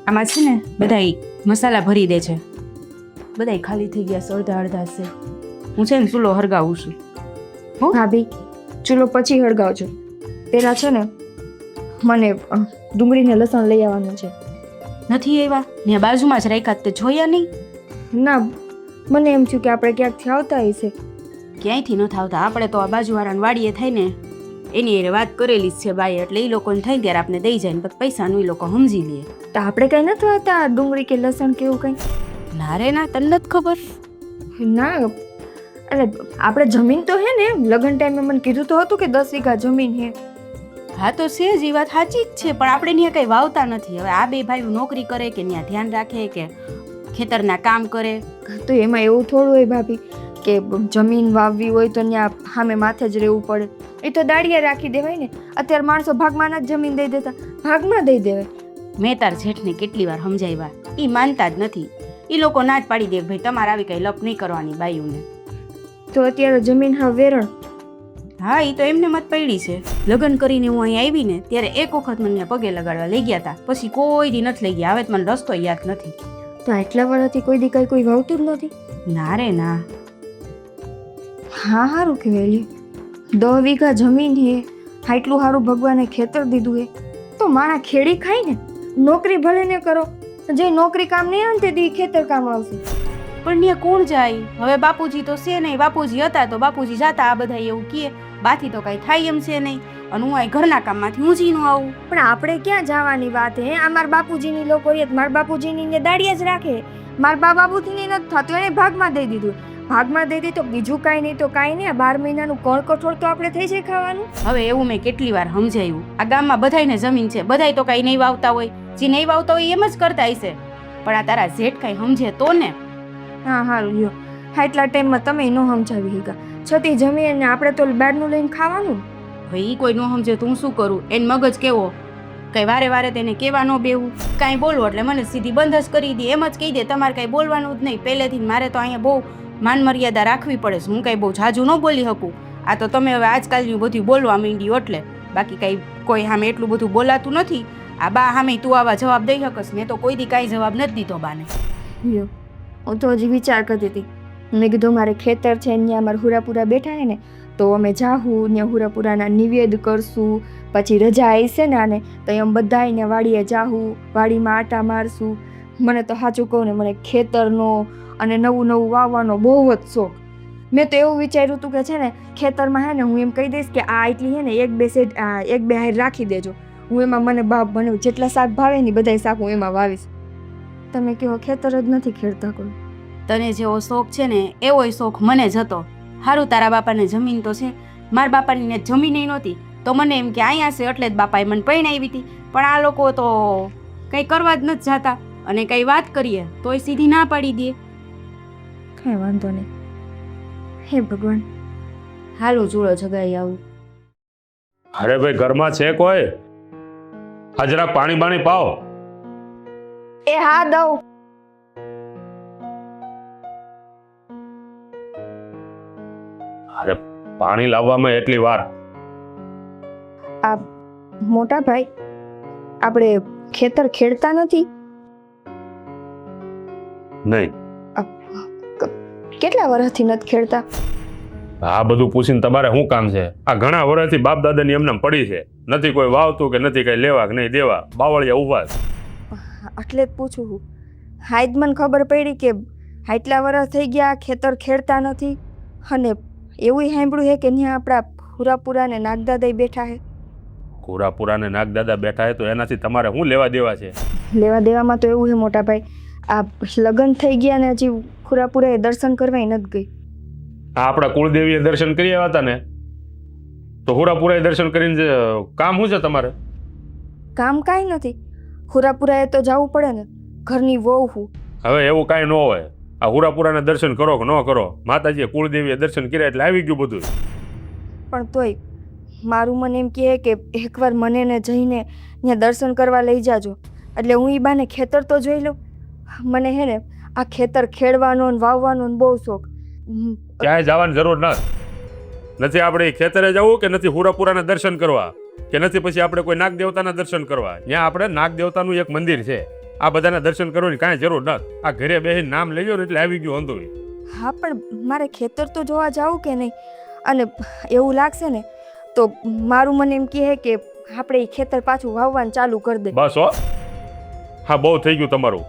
આમાં છે ને બધાય મસાલા ભરી દે છે. બધાય ખાલી થઈ ગયા છે, અડધા અડધા છે. હું છે ને ચૂલો હરગાવું છું. ભાભી ચૂલો પછી હળગાવજો. પેલા છે ને મને ડુંગળીને લસણ લઈ આવવાનું છે. નથી એવા ને બાજુમાં જ રાખ્યા તે જોયા નહીં? ના, મને એમ થયું કે આપણે ક્યાંકથી આવતા હશે. ક્યાંયથી નથી આવતા. આપણે તો આ બાજુવાળાને વાડીએ થઈને એની એ વાત કરેલી જ છે બાઈ, એટલે એ લોકોને થઈ ત્યારે આપણે દઈ જાય ને પછી પૈસાનું એ લોકો સમજી લે. તો આપણે કઈ નથી હોતા ડુંગળી કે લસણ કે એવું કઈ? ના રે ના, તને નથી ખબર? ના, એટલે આપણે જમીન તો હે ને, લગ્ન ટાઈમે મને કીધું તો હતું કે 10 વીઘા જમીન હે. હા તો છે જ, એ વાત સાચી જ છે, પણ આપણે ત્યાં કંઈ વાવતા નથી. હવે આ બે ભાઈઓ નોકરી કરે કે ત્યાં ધ્યાન રાખે કે ખેતરના કામ કરે? તો એમાં એવું થોડું હોય ભાભી કે જમીન વાવવી હોય તો ત્યાં સામે માથે જ રહેવું પડે. એ તો દાડિયા રાખી દેવાય ને. અત્યારે માણસો ભાગમાં જ જમીન દઈ દેતા, ભાગમાં દઈ દેવાય. મેં તાર જેઠને કેટલી વાર સમજાવ્યા, એ માનતા જ નથી. એ લોકો ના જ પાડી દે ભાઈ તમારે આવી કઈ લપ નહીં કરવાની બાઈઓને. તો અત્યારે જમીન હા વેરણ. હા, એ તો એમને મત પડી છે. લગ્ન કરીને હું અહીં આવી ને ત્યારે એક વખત મને પગે લગાડવા લઈ ગયા હતા, પછી કોઈ દી નથી લઈ ગયા. હવે મને રસ્તો યાદ નથી. તો આટલા વર્ષથી કોઈ દી કોઈ વાવતું જ નથી? ના રે ના. હા, સારું કહેવાય. 10 વીઘા જમીન હે, આટલું સારું ભગવાને ખેતર દીધું હે, તો મારા ખેડી ખાય ને. નોકરી ભલે ને કરો, જે નોકરી કામ નહીં આવે ને તે ખેતર કામ આવશે. પણ ત્યાં કોણ જાય? હવે બાપુજી તો છે નહીં. બાપુજી હતા તો બાપુજી જાતા, આ બધા એવું કહે. બાથી તો કઈ થાય એમ છે નહીં. અને હું અહીં ઘરના કામમાંથી ઊંચી નું આવું. પણ આપણે ક્યાં જવાની વાત હે? આ મારા બાપુજીની લોકો મારા બાપુજીની ને દાડિયા જ રાખે. મારા બાપુજીની નથી થતું, એને ભાગમાં દઈ દીધું. ભાગમાં દઈ દીધું તો બીજું કાંઈ નહીં તો કાંઈ નહીં. 12 મહિનાનું કણ કઠોળ તો આપણે થઈ જાય ખાવાનું. હવે એવું મેં કેટલી વાર સમજાયું. આ ગામમાં બધાયને જમીન છે, બધાય તો કઈ નહીં વાવતા હોય. જે નહીં વાવતા હોય એમ જ કરતા હશે. પણ આ તારા જેઠ કઈ સમજે તો ને. હા, હારું લ્યો. આટલા ટાઈમમાં તમે ન સમજાવી હીગા. છતી જમીને આપણે તો બહારનું લઈને ખાવાનું. હવે ઈ કોઈ ન સમજે તો હું શું કરું? એને મગજ કેવો? કઈ વારે વારે તેને કેવા ન બેવું. કાંઈ બોલવું એટલે મને સીધી બંધ જ કરી દે. એમ જ કહી દે તમારે કાંઈ બોલવાનું જ નહીં. પહેલેથી મારે તો અહીંયા બહુ માન મર્યાદા રાખવી પડે છે. હું કાંઈ બહુ ઝાઝું ન બોલી શકું. આ તો તમે હવે આજકાલનું બધું બોલવા માંડ્યું એટલે. બાકી કાંઈ કોઈ સામે એટલું બધું બોલાતું નથી. આ બા સામે તું આવા જવાબ દઈ શકસ? મેં તો કોઈ દી કાંઈ જવાબ નથી દીધો બાને. લ્યો, હું તો હજી વિચાર કરતી હતી. મેં કીધું મારે ખેતર છે ત્યાં અમારે હુરાપુરા બેઠા હે ને, તો અમે જાહું ત્યાં હુરાપુરાના નિવેદ કરશું. પછી રજા આવશે ને આને તો એમ બધાને વાડીએ જાહું, વાડીમાં આટા મારશું. મને તો સાચું કહું ને, મને ખેતરનો અને નવું નવું વાવવાનો બહુ જ શોખ. મેં તો એવું વિચાર્યું હતું કે છે ને ખેતરમાં હે ને હું એમ કહી દઈશ કે આ એટલી હે ને એક બે હાર રાખી દેજો. હું એમાં મને જેટલા શાક ભાવે ને બધાય શાક હું એમાં વાવીશ. તમે કહો ખેતર જ નથી ખેડતા કોઈ. તને જેવો શોખ છે ને એવોય શોખ મને જ હતો. સારું તારા બાપાને જમીન તો છે, મારા બાપાની ને જમીન નહોતી તો મને એમ કે અહીંયા છે એટલે જ બાપાએ મને પરણાવી હતી. પણ આ લોકો તો કંઈ કરવા જ નથી જાતા અને કંઈ વાત કરીએ તોય સીધી ના પાડી દે. કાંઈ વાંધો નહીં. હે ભગવાન, હાલો ચૂલો જગાઈ આવું. અરે ભાઈ, ઘરમાં છે કોઈ? આ જરાક પાણી બાણી પાવ. એ હા દઉં. અરે પાણી લાવવામાં એટલી વાર? આ મોટા ભાઈ, આપણે ખેતર ખેડતા નથી? નહીં. કેટલા વર્ષથી નથી ખેડતા? આ બધું પૂછીને તમારે શું કામ છે? આ ઘણા વર્ષથી બાપ દાદાની એમને પડી છે. નથી કોઈ વાવતું કે નથી કઈ લેવા કે નહીં દેવા. બાવળિયા ઉભા છે. એટલે જ પૂછું છું. હાઈદ મને ખબર પડી કે આટલા વર્ષ થઈ ગયા ખેતર ખેડતા નથી. અને એવું સાંભળ્યું છે કે ત્યાં આપણા હુરાપુરા ને નાગદાદા બેઠા છે. હુરાપુરા ને નાગદાદા બેઠા છે તો એનાથી તમારે શું લેવા દેવા છે? લેવા દેવામાં તો એવું છે મોટા ભાઈ, આ લગ્ન થઈ ગયા ને હજી હુરાપુરા એ દર્શન કરવા નથી ગઈ. આ આપણા કુળદેવીએ દર્શન કરી આવ્યા હતા ને, તો હુરાપુરાએ દર્શન કરીને કામ શું છે તમારે? કામ કાંઈ નથી. હુરાપુરાએ તો જવું પડે ને, ઘરની વહુ હું. હવે એવું કાંઈ ન હોય. આ હુરાપુરાના દર્શન કરો કે ન કરો, માતાજીએ કુળદેવીએ દર્શન કર્યા એટલે આવી ગયું બધું. પણ તોય મારું મને એમ કહે કે એકવાર મને ને જઈને ત્યાં દર્શન કરવા લઈ જાજો, એટલે હું એ બાને ખેતર તો જોઈ લઉં. મને હે ને આ ખેતર ખેડવાનો ને વાવવાનો બહુ શોખ. ક્યાંય જવાની જરૂર નથી. આપણે ખેતરે જવું કે નથી હુરાપુરાના દર્શન કરવા કે નથી પછી આપણે કોઈ નાગ દેવતાના દર્શન કરવા. ત્યાં આપણે નાગ દેવતાનું એક મંદિર છે, આ બધાના દર્શન કરવાની કાંઈ જરૂર નથી. આ ઘરે બેસીને નામ લેજો ને એટલે આવી ગયું અંધું. હા પણ મારે ખેતર તો જોવા જાવું કે નહીં? અને એવું લાગશે ને તો મારું મને એમ કહે કે આપણે એ ખેતર પાછું વાવવાનું ચાલુ કરી દે. બસ હો, હા બહુ થઈ ગયું તમારું.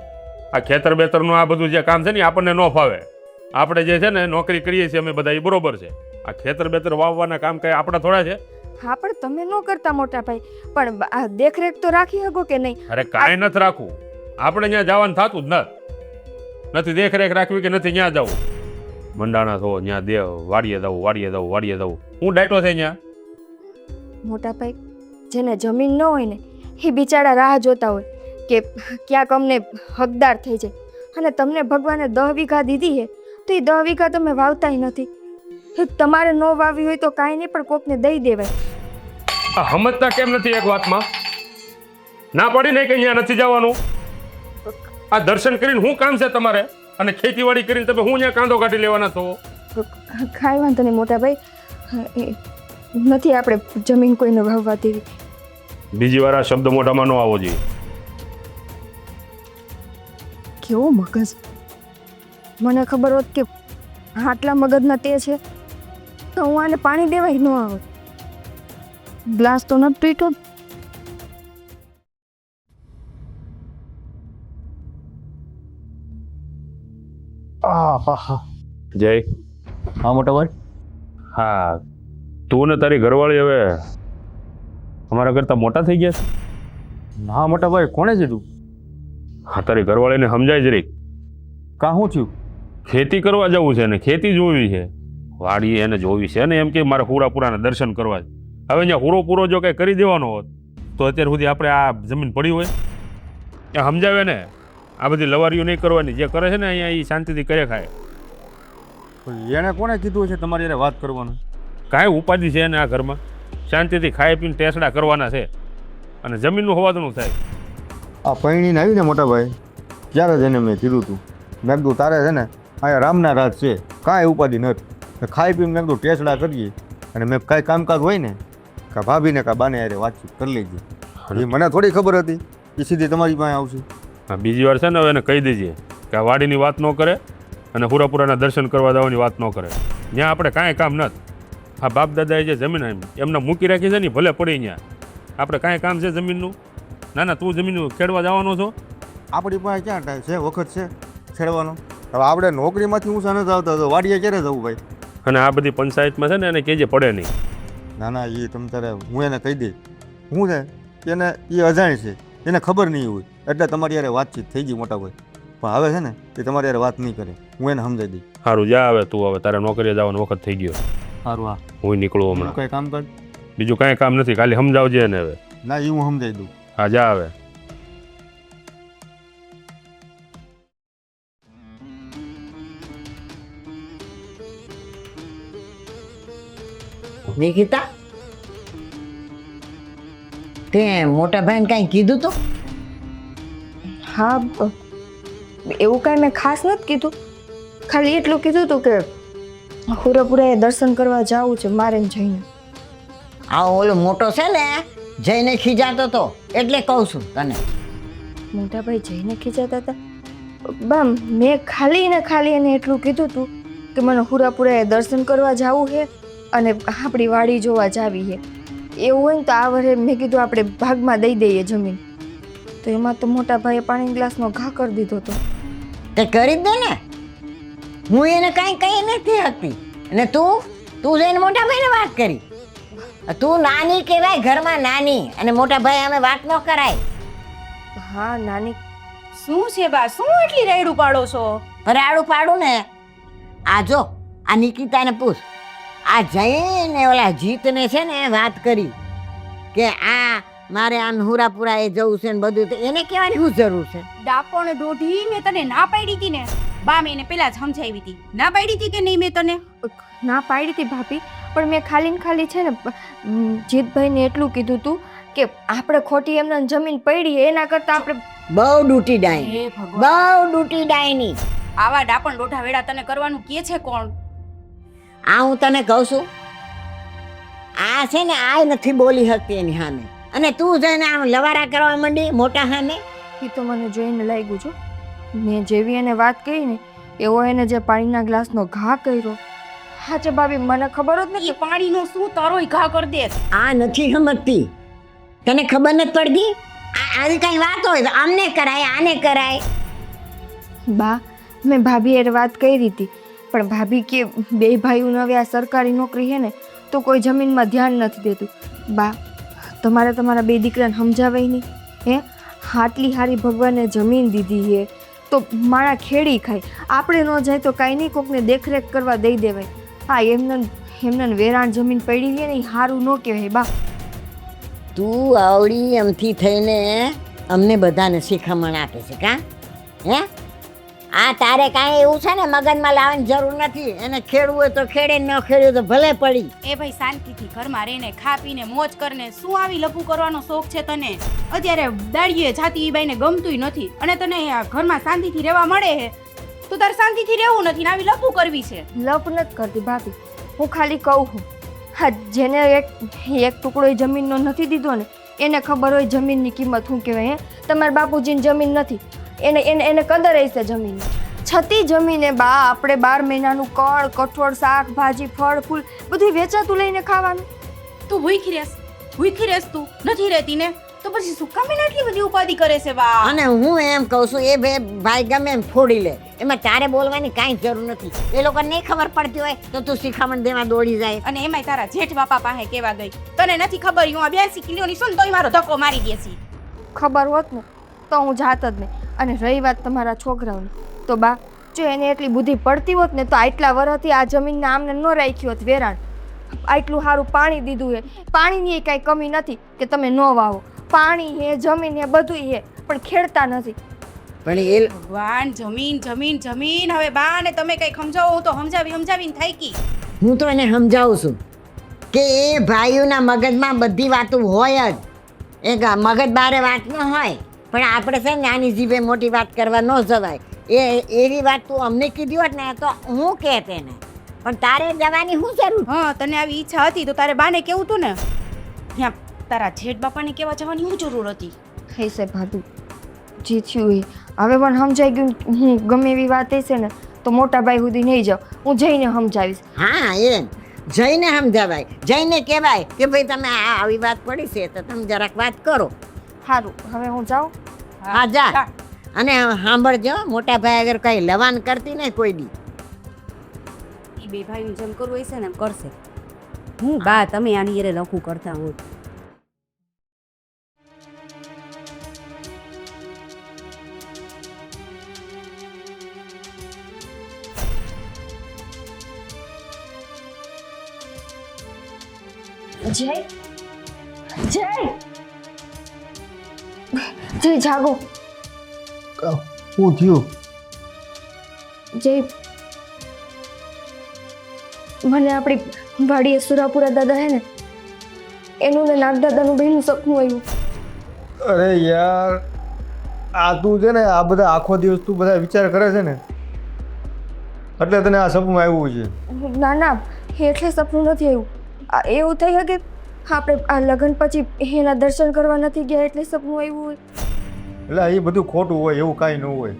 આ ખેતર બેતરનું આ બધું જે કામ છે ને એ આપણને ન ફાવે. આપણે જે છે ને નોકરી કરીએ છીએ અમે બધા એ બરોબર છે. આ ખેતર બેતર વાવવાના કામ કઈ આપણા થોડા છે? હા પણ તમે ન કરતા મોટા ભાઈ, પણ આ દેખરેખ તો રાખી શકો કે નહીં? અરે કાંઈ નથી રાખવું. આપણે ત્યાં જવાનું થતું જ નથી દેખરેખ રાખવી કે નથી ત્યાં જવું. મંડાણા થો ત્યાં દેવ વાડીએ દઉં વાડીએ દઉં વાડીએ દઉં. હું ડાયટો છે ત્યાં. મોટા ભાઈ, જેને જમીન ન હોય ને એ બિચારા રાહ જોતા હોય કે ક્યાંક અમને હકદાર થઈ જાય. અને તમને ભગવાને 10 વીઘા દીધી છે તો એ 10 વીઘા તમે વાવતાય નથી. તમારે ન વાવી હોય તો કાંઈ નહીં, પણ કોકને દઈ દેવાય. આ સમજતા કેમ નથી એક વાતમાં? ના પડી નહીં કે અહીંયા નથી જવાનું. આ દર્શન કરીને શું કામ છે તમારે? અને ખેતીવાડી કરીને તમે હું અહીંયા કાંદો કાઢી લેવાના છો? કાંઈ વાંધો નહીં મોટા ભાઈ, નથી આપણે જમીન કોઈને વાવવા દેવી. બીજી વાર આ શબ્દ મોઢામાં ન આવવો જોઈએ. કેવો મગજ! મને ખબર હોત કે આટલા મગજના તે છે તો હું આને પાણી દેવાય ન આવત. ગ્લાસ તો નથી પીટો. જય. હા મોટા ભાઈ. હા, તું ને તારી ઘરવાળી હવે અમારા કરતા મોટા થઈ ગયા છે. હા મોટા ભાઈ, કોણે કીધું? હા, તારી ઘરવાળીને સમજાય જરીક. કાં શું થયું? ખેતી કરવા જવું છે ને ખેતી જોવી છે, વાડી એને જોવી છે ને એમ કે મારે પૂરાના દર્શન કરવા છે. હવે અહીંયા પૂરો જો કંઈ કરી દેવાનો હોત તો અત્યાર સુધી આપણે આ જમીન પડી હોય. ત્યાં સમજાવે ને, આ બધી લવારીઓ નહીં કરવાની. જે કરે છે ને અહીંયા એ શાંતિથી કરે ખાય. એને કોણે કીધું છે તમારી યારે વાત કરવાનું? કાંઈ ઉપાધિ છે ને આ ઘરમાં? શાંતિથી ખાઈ પીને ટેસડા કરવાના છે અને જમીનનું હોવાદનું થાય. આ પૈણીને આવી ને મોટા ભાઈ, ત્યારે જ એને મેં કીધું હતું, મેં કીધું તારે છે ને અહીંયા રામના રાજ છે, કાંઈ ઉપાધિ નથી. ખાઈ પીને મેં કીધું ટેસડા કરીએ અને મેં કાંઈ કામકાજ હોય ને કાં ભાભીને કાં બાને યારે વાતચીત કરી લેજે. એ મને થોડી ખબર હતી એ સીધી તમારી પાસે આવશે. હા, બીજી વાર છે ને હવે એને કહી દેજે કે આ વાડીની વાત ન કરે અને પૂરાના દર્શન કરવા જવાની વાત ન કરે. જ્યાં આપણે કાંઈ કામ નથી. હા, બાપ દાદાએ જે જમીન એમને મૂકી રાખી છે ને ભલે પડી ત્યાં. આપણે કાંઈ કામ છે જમીનનું? ના ના, તું જમીન ખેડવા જવાનો છો? આપણી પાસે ક્યાં ટાઈમ છે, વખત છે ખેડવાનો? હવે આપણે નોકરીમાંથી ઊંચા નથી આવતા તો વાડીએ ક્યારે જવું ભાઈ? અને આ બધી પંચાયતમાં છે ને એને કહેજે પડે નહીં. ના ના, એ તમ તારે હું એને કહી દઈશ. શું છે એને એ અજાણ છે, એને ખબર નહીં હોય એટલે તમારી યારે વાતચીત થઈ ગઈ મોટા ભાઈ. પણ હવે છે ને એ તમારી યારે વાત નહીં કરે, હું એને સમજાવી દઈશ. સારું, જા હવે તું. હવે તારે નોકરીએ જવાનો વખત થઈ ગયો. સારું, હા હું નીકળું હમણાં. કંઈ કામ કર. બીજું કાંઈ કામ નથી, ખાલી સમજાવજે એને હવે. ના, એ હું સમજાવી દઉં. હા, જા હવે. નિકિતા, તે મોટા ભાઈને કાંઈ કીધું તું? હા, એવું કાંઈ મેં ખાસ નથી કીધું. ખાલી એટલું કીધું હતું કે પૂરેપૂરા દર્શન કરવા જવું છે મારે ને જઈને. આ ઓલો મોટો છે ને જઈને ખીજાતો તો એટલે કહું છું તને. મોટા ભાઈ જઈને ખીચાતા હતા? બા, મેં ખાલી ને ખાલી એને એટલું કીધું હતું કે મને પૂરેપૂરા દર્શન કરવા જવું છે અને આપણી વાડી જોવા જાવી છે. એવું હોય ને તો આ વરે મેં કીધું આપણે ભાગમાં દઈ દઈએ જમીન. તો એમાં તો મોટા ભાઈએ પાણી ગ્લાસનો ઘા કરી દીધો હતો. તે કરી જ દે ને, હું એને કાંઈ કહી નથી શકતી. અને તું જઈને મોટા ભાઈને વાત કરી. તું નાની કહેવાય ઘરમાં, નાની. અને મોટા ભાઈ અમે વાત ન કરાય. હા નાની. શું છે બા, શું એટલી રાયડું પાડો છો? રાડું પાડું ને, આ જો આ નિકિતાને પૂછ. આ જઈને ઓલા જીતને છે ને વાત કરી કે આ મારે આમ હુરાપુરા એ જવું છે ને બધું, તો એને કહેવાની શું જરૂર છે? ડાકો ને દોઢી મેં તને ના પાડી હતી ને બા, મેં એને પેલા જ સમજાવી હતી. ના પાડી હતી કે નહીં મેં તને? ના પાડી હતી ભાભી, પણ મેં ખાલી ને ખાલી છે ને જીતભાઈને એટલું કીધું હતું કે આપણે ખોટી એમને જમીન પડી એના કરતાં આપણે બહુ ડૂટી ડાઈ, હે ભગવાન, બહુ ડૂટી ડાઈની. આવા ડાપણ દોઢા વેડા તને કરવાનું કે છે કોણ? આ હું તને કહું છું, આ છે ને આ નથી બોલી શકતી એની સામે. અને તું જઈને આમ લવારા કરવા માંડી મોટા સામે. એ તો મને જોઈને લાગ્યું છું. મેં જેવી એને વાત કરી ને એવો એને જે પાણીના ગ્લાસનો ઘા કર્યો. હાચે ભાભી મને ખબર જ એ નથી. પાણીનો શું તારોય ઘા કરી દે. આ નથી સમજતી, તને ખબર નથી પડતી? આવી કઈ વાત હોય તો આમને કરાય આને કરાય. બા મેં ભાભી એ વાત કરી હતી પણ ભાભી કે બે ભાઈઓને હવે આ સરકારી નોકરી છે ને તો કોઈ જમીનમાં ધ્યાન નથી દેતું. બા તમારે તમારા બે દીકરાને સમજાવાય નહીં હે? આટલી હારી ભગવાને જમીન દીધી છે તો માણા ખેડી ખાય. આપણે ન જાય તો કાંઈ નહીં, કોકને દેખરેખ કરવા દઈ દેવાય. હા એમને વેરાણ જમીન પડી છે ને એ સારું ન કહેવાય. બા તું આવડી એમથી થઈને અમને બધાને શિખામણ આપે છે કા? હે આ તારે કાંઈ એવું છે ને મગજમાં લાવવાની જરૂર નથી. એને ખેડવું હોય તો ખેડે, ન ખેડવું તો ભલે પડી. એ ભાઈ શાંતિથી ઘરમાં રહીને ખા પીને મોજ કરને શું આવી લપુ કરવાનો શોખ છે તને? અત્યારે દાડીએ જાતી ઈ બાઈને ગમતુંય નથી અને તને આ ઘરમાં શાંતિથી રહેવા મળે છે તો તારે શાંતિથી રહેવું નથી ને આવી લપુ કરવી છે. લપ નથી કરતી ભાભી, હું ખાલી કહું છું. હા જેને એક ટુકડો જમીનનો નથી દીધો ને એને ખબર હોય જમીનની કિંમત શું કહેવાય. હે તમારા બાપુજીની જમીન નથી, એને કદર હશે જમીન. છતી જમીને બા આપણે 12 મહિનાનું કળ કઠોળ શાકભાજી ફળ ફૂલ બધું વેચાતું લઈને ખાવાનું. તું ભૂખી રહેસ તું નથી રહેતી ને તો પછી શું કામ એને આટલી બધી ઉપાધિ કરે છે બા? અને હું એમ કહું છું એ બે ભાઈ ગમે એમ ફોડી લે, એમાં તારે બોલવાની કાંઈ જરૂર નથી. એ લોકોને નહીં ખબર પડતી હોય તો તું શિખામણ દેવા દોડી જાય. અને એમાંય તારા જેઠ બાપા પાસે કેવા ગઈ તને નથી ખબર? હું આ 82 કિલોની છું ને તોય મારો ધક્કો મારી દેસી. ખબર હોત ને તો હું જાત જ નહીં. અને રહી વાત તમારા છોકરાઓની તો બા જો એને એટલી બુદ્ધિ પડતી હોત ને તો આટલા વર્ષથી આ જમીનને આમને ન રાખી હોત વેરાણ. આટલું સારું પાણી દીધું છે, પાણીની કાંઈ કમી નથી કે તમે ન વાવો. પાણી હે જમીન હે બધું હે પણ ખેડતા નથી. પણ એ ભગવાન જમીન જમીન જમીન. હવે બા ને તમે કઈ સમજાવો? હું તો સમજાવીને થાકી. હું તો એને સમજાવું છું કે એ ભાઈઓના મગજમાં બધી વાતો હોય જ. એ મગજ બારે વાત ન હોય પણ આપણે છે ને નાની જીભે મોટી વાત કરવા ન જવાય. એવી વાત તું અમને કીધી હોત ને તો હું કહેત એને, પણ તારે જવાની શું જરૂર? હા તને આવી ઈચ્છા હતી તો તારે બાને કેવું તું ને. ત્યાં તારા જેઠ બાપાને કેવા જવાની શું જરૂર હતી? હે સાહેબ ભાભી જે થયું એ હવે પણ સમજાઈ ગયું. હું ગમે એવી વાત હશે ને તો મોટા ભાઈ સુધી નહીં જાઉં, હું જઈને સમજાવીશ. હા એમ જઈને સમજાવાય, જઈને કહેવાય કે ભાઈ તમે આ આવી વાત પડી છે તો તમે જરાક વાત કરો. સારું હવે હું જાઉં. હા જા. અને સાંભળજો મોટા ભાઈ અગર કઈ લવાન કરતી નહીં કોઈ દી. એ બે ભાઈનું જેમ કરવું હશે ને એમ કરશે. હું બા તમે આની યારે લખું કરતા હો. જય જાગો. શું થયું? જય મને આપણી વાડીએ સુરાપુરા દાદા હે ને એનું ને નાગદાદાનું બહેનું સપનું આવ્યું. અરે યાર આ તું છે ને આ બધા આખો દિવસ તું બધા વિચાર કરે છે ને એટલે તને આ સપનું આવ્યું છે. ના ના એટલે સપનું નથી આવ્યું. આ એવું થઈ શકે આપણે આ લગ્ન પછી એના દર્શન કરવા નથી ગયા એટલે સપનું આવ્યું હોય. એટલે એ બધું ખોટું હોય એવું કાંઈ ન હોય.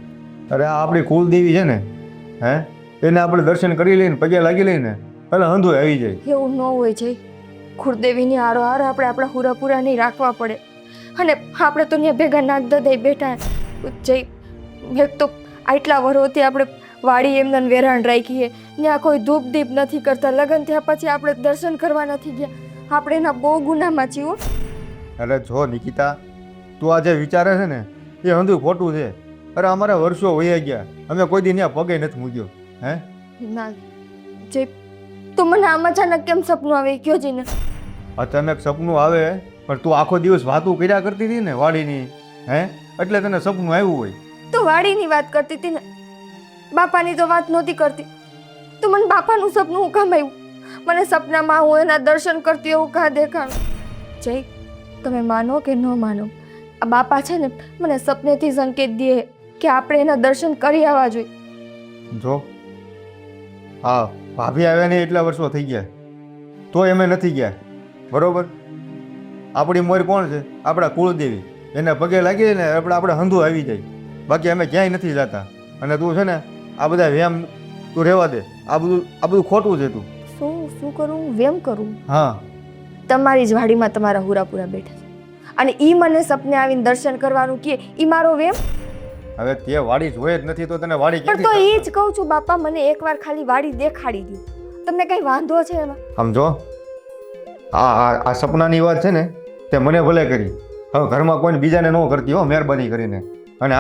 અરે આ આપણી કુલદેવી છે ને હે એને આપણે દર્શન કરી લઈને પગે લાગી લઈને એટલે અંધો આવી જાય. એવું ન હોય જય. ખુરદેવીની હારોહાર આપણે આપણા હુરાપુરા નહીં રાખવા પડે. અને આપણે તો ત્યાં ભેગા નાગદાદા બેઠા જય. એક તો આટલા વર્ષોથી આપણે વાડી એમને વેરાણ રાખીએ, ત્યાં કોઈ ધૂપ દીપ નથી કરતા. લગ્ન થયા પછી આપણે દર્શન કરવા નથી ગયા. આપણે એના બહુ ગુનામાં છીએ. અરે જો નિકિતા તું આ જે વિચારે છે ને એ અંધું ખોટું છે. અરે અમારા વર્ષો વહી ગયા, અમે કોઈ દી ત્યાં પગે નથી મૂક્યો. હે ના જય તો મને આમ અચાનક કેમ સપનું આવે કયો જઈને? અચાનક સપનું આવે પણ તું આખો દિવસ વાતું કર્યા કરતી હતી ને વાડીની હે એટલે તને સપનું આવ્યું હોય. તો વાડીની વાત કરતી હતી ને, બાપાની તો વાત નહોતી કરતી. તો મને બાપાનું સપનું હું કામ આવ્યું? મને સપનામાં હું એના દર્શન કરતી એવું કાં દેખાણું? જય તમે માનો કે ન માનો આ બાપા છે ને મને સપનેથી સંકેત દે કે આપણે એના દર્શન કરી આવવા જોઈએ. જો હા ભાભી આવ્યા ને એટલા વર્ષો થઈ ગયા તો અમે નથી ગયા બરોબર. આપણી મોર કોણ છે? આપણા કુળદેવી. એને પગે લાગીએ ને આપણે હંધું આવી જાય. બાકી અમે ક્યાંય નથી જતા. અને તું છે ને આ બધા વ્યાયામ તું રહેવા દે. આ બધું ખોટું છે તું. શું કરું? વેમ કરું? હા, તમારી જ વાડીમાં તમારા હુરાપુરા બેઠા છે અને ઈ મને સપને આવીને દર્શન કરવાનું કહે, ઈ મારો વેમ? હવે તે વાડી જોઈ જ નથી તો તને વાડી પણ તો એ જ કહું છું બાપા, મને એકવાર ખાલી વાડી દેખાડી દો. તમને કઈ વાંધો છે એમાં? સમજો, આ સપનાની વાત છે ને તે મને ભલે કરી. હવે ઘરમાં કોઈને બીજાને ન કરતી હો, મહેરબાની કરીને. અને